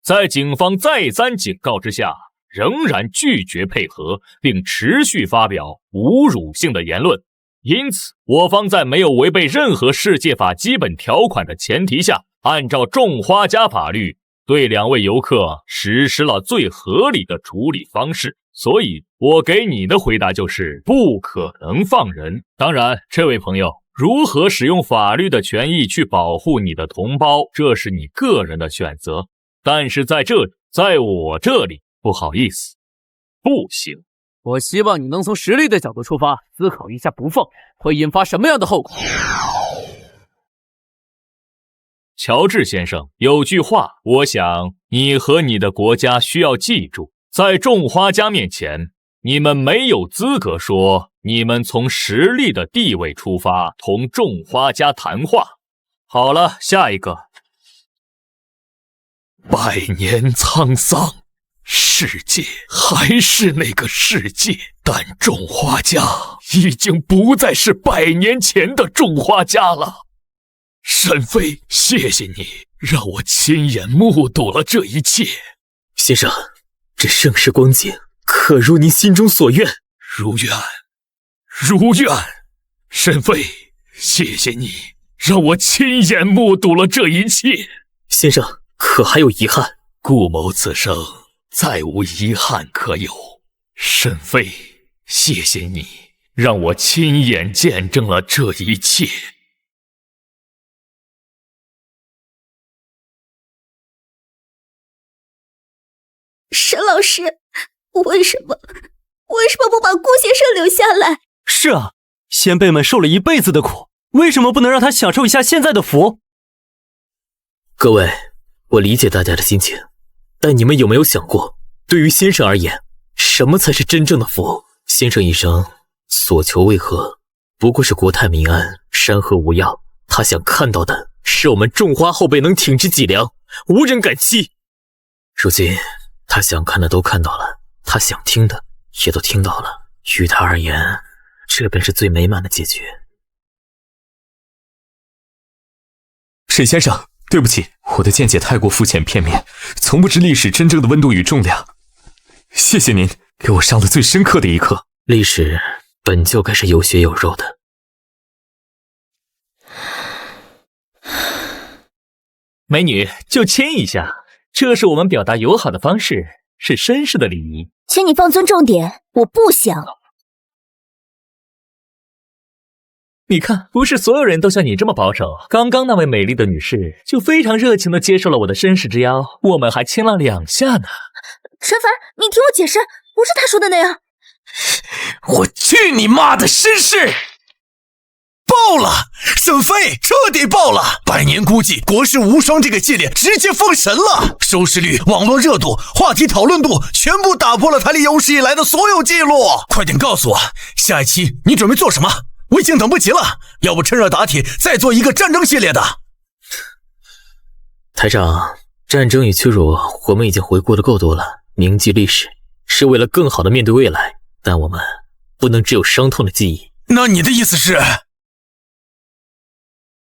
在警方再三警告之下，仍然拒绝配合，并持续发表侮辱性的言论。因此，我方在没有违背任何世界法基本条款的前提下，按照种花家法律，对2位游客实施了最合理的处理方式。所以，我给你的回答就是不可能放人。当然，这位朋友，如何使用法律的权益去保护你的同胞，这是你个人的选择。但是在我这里，不好意思，不行。我希望你能从实力的角度出发，思考一下不放人会引发什么样的后果。乔治先生，有句话，我想你和你的国家需要记住，在种花家面前，你们没有资格说你们从实力的地位出发同种花家谈话。好了，下一个。100年沧桑，世界还是那个世界，但种花家已经不再是100年前的种花家了。沈飞，谢谢你让我亲眼目睹了这一切。先生，这盛世光景可如您心中所愿？如愿。沈飞，谢谢你让我亲眼目睹了这一切。先生，可还有遗憾。顾某此生再无遗憾可有。沈飞，谢谢你让我亲眼见证了这一切。沈老师，为什么不把顾先生留下来？是啊，先辈们受了一辈子的苦，为什么不能让他享受一下现在的福？各位，我理解大家的心情，但你们有没有想过，对于先生而言，什么才是真正的福？先生一生所求为何？不过是国泰民安，山河无恙。他想看到的是我们种花后辈能挺直脊梁，无人敢欺。如今他想看的都看到了，他想听的也都听到了，于他而言，这便是最美满的结局。沈先生，对不起，我的见解太过肤浅片面，从不知历史真正的温度与重量。谢谢您给我上了最深刻的一课。历史本就该是有血有肉的。美女，就亲一下，这是我们表达友好的方式，是绅士的礼仪。请你放尊重点，我不想。你看，不是所有人都像你这么保守。刚刚那位美丽的女士就非常热情地接受了我的绅士之邀，我们还亲了2下呢。陈凡，你听我解释，不是他说的那样。我去你妈的绅士！爆了！沈飞彻底爆了！百年孤寂，国士无双这个系列直接封神了，收视率、网络热度、话题讨论度全部打破了台历有史以来的所有记录。快点告诉我，下一期你准备做什么？我已经等不及了，要不趁热打铁，再做一个战争系列的。台长，战争与屈辱我们已经回顾的够多了，铭记历史是为了更好的面对未来，但我们不能只有伤痛的记忆。那你的意思是？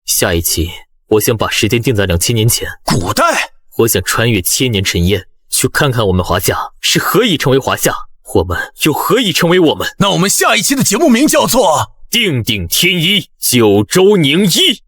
下一期我想把时间定在2000年前，古代。我想穿越千年尘烟，去看看我们华夏是何以成为华夏，我们又何以成为我们。那我们下一期的节目名叫做定定天一，九州宁一。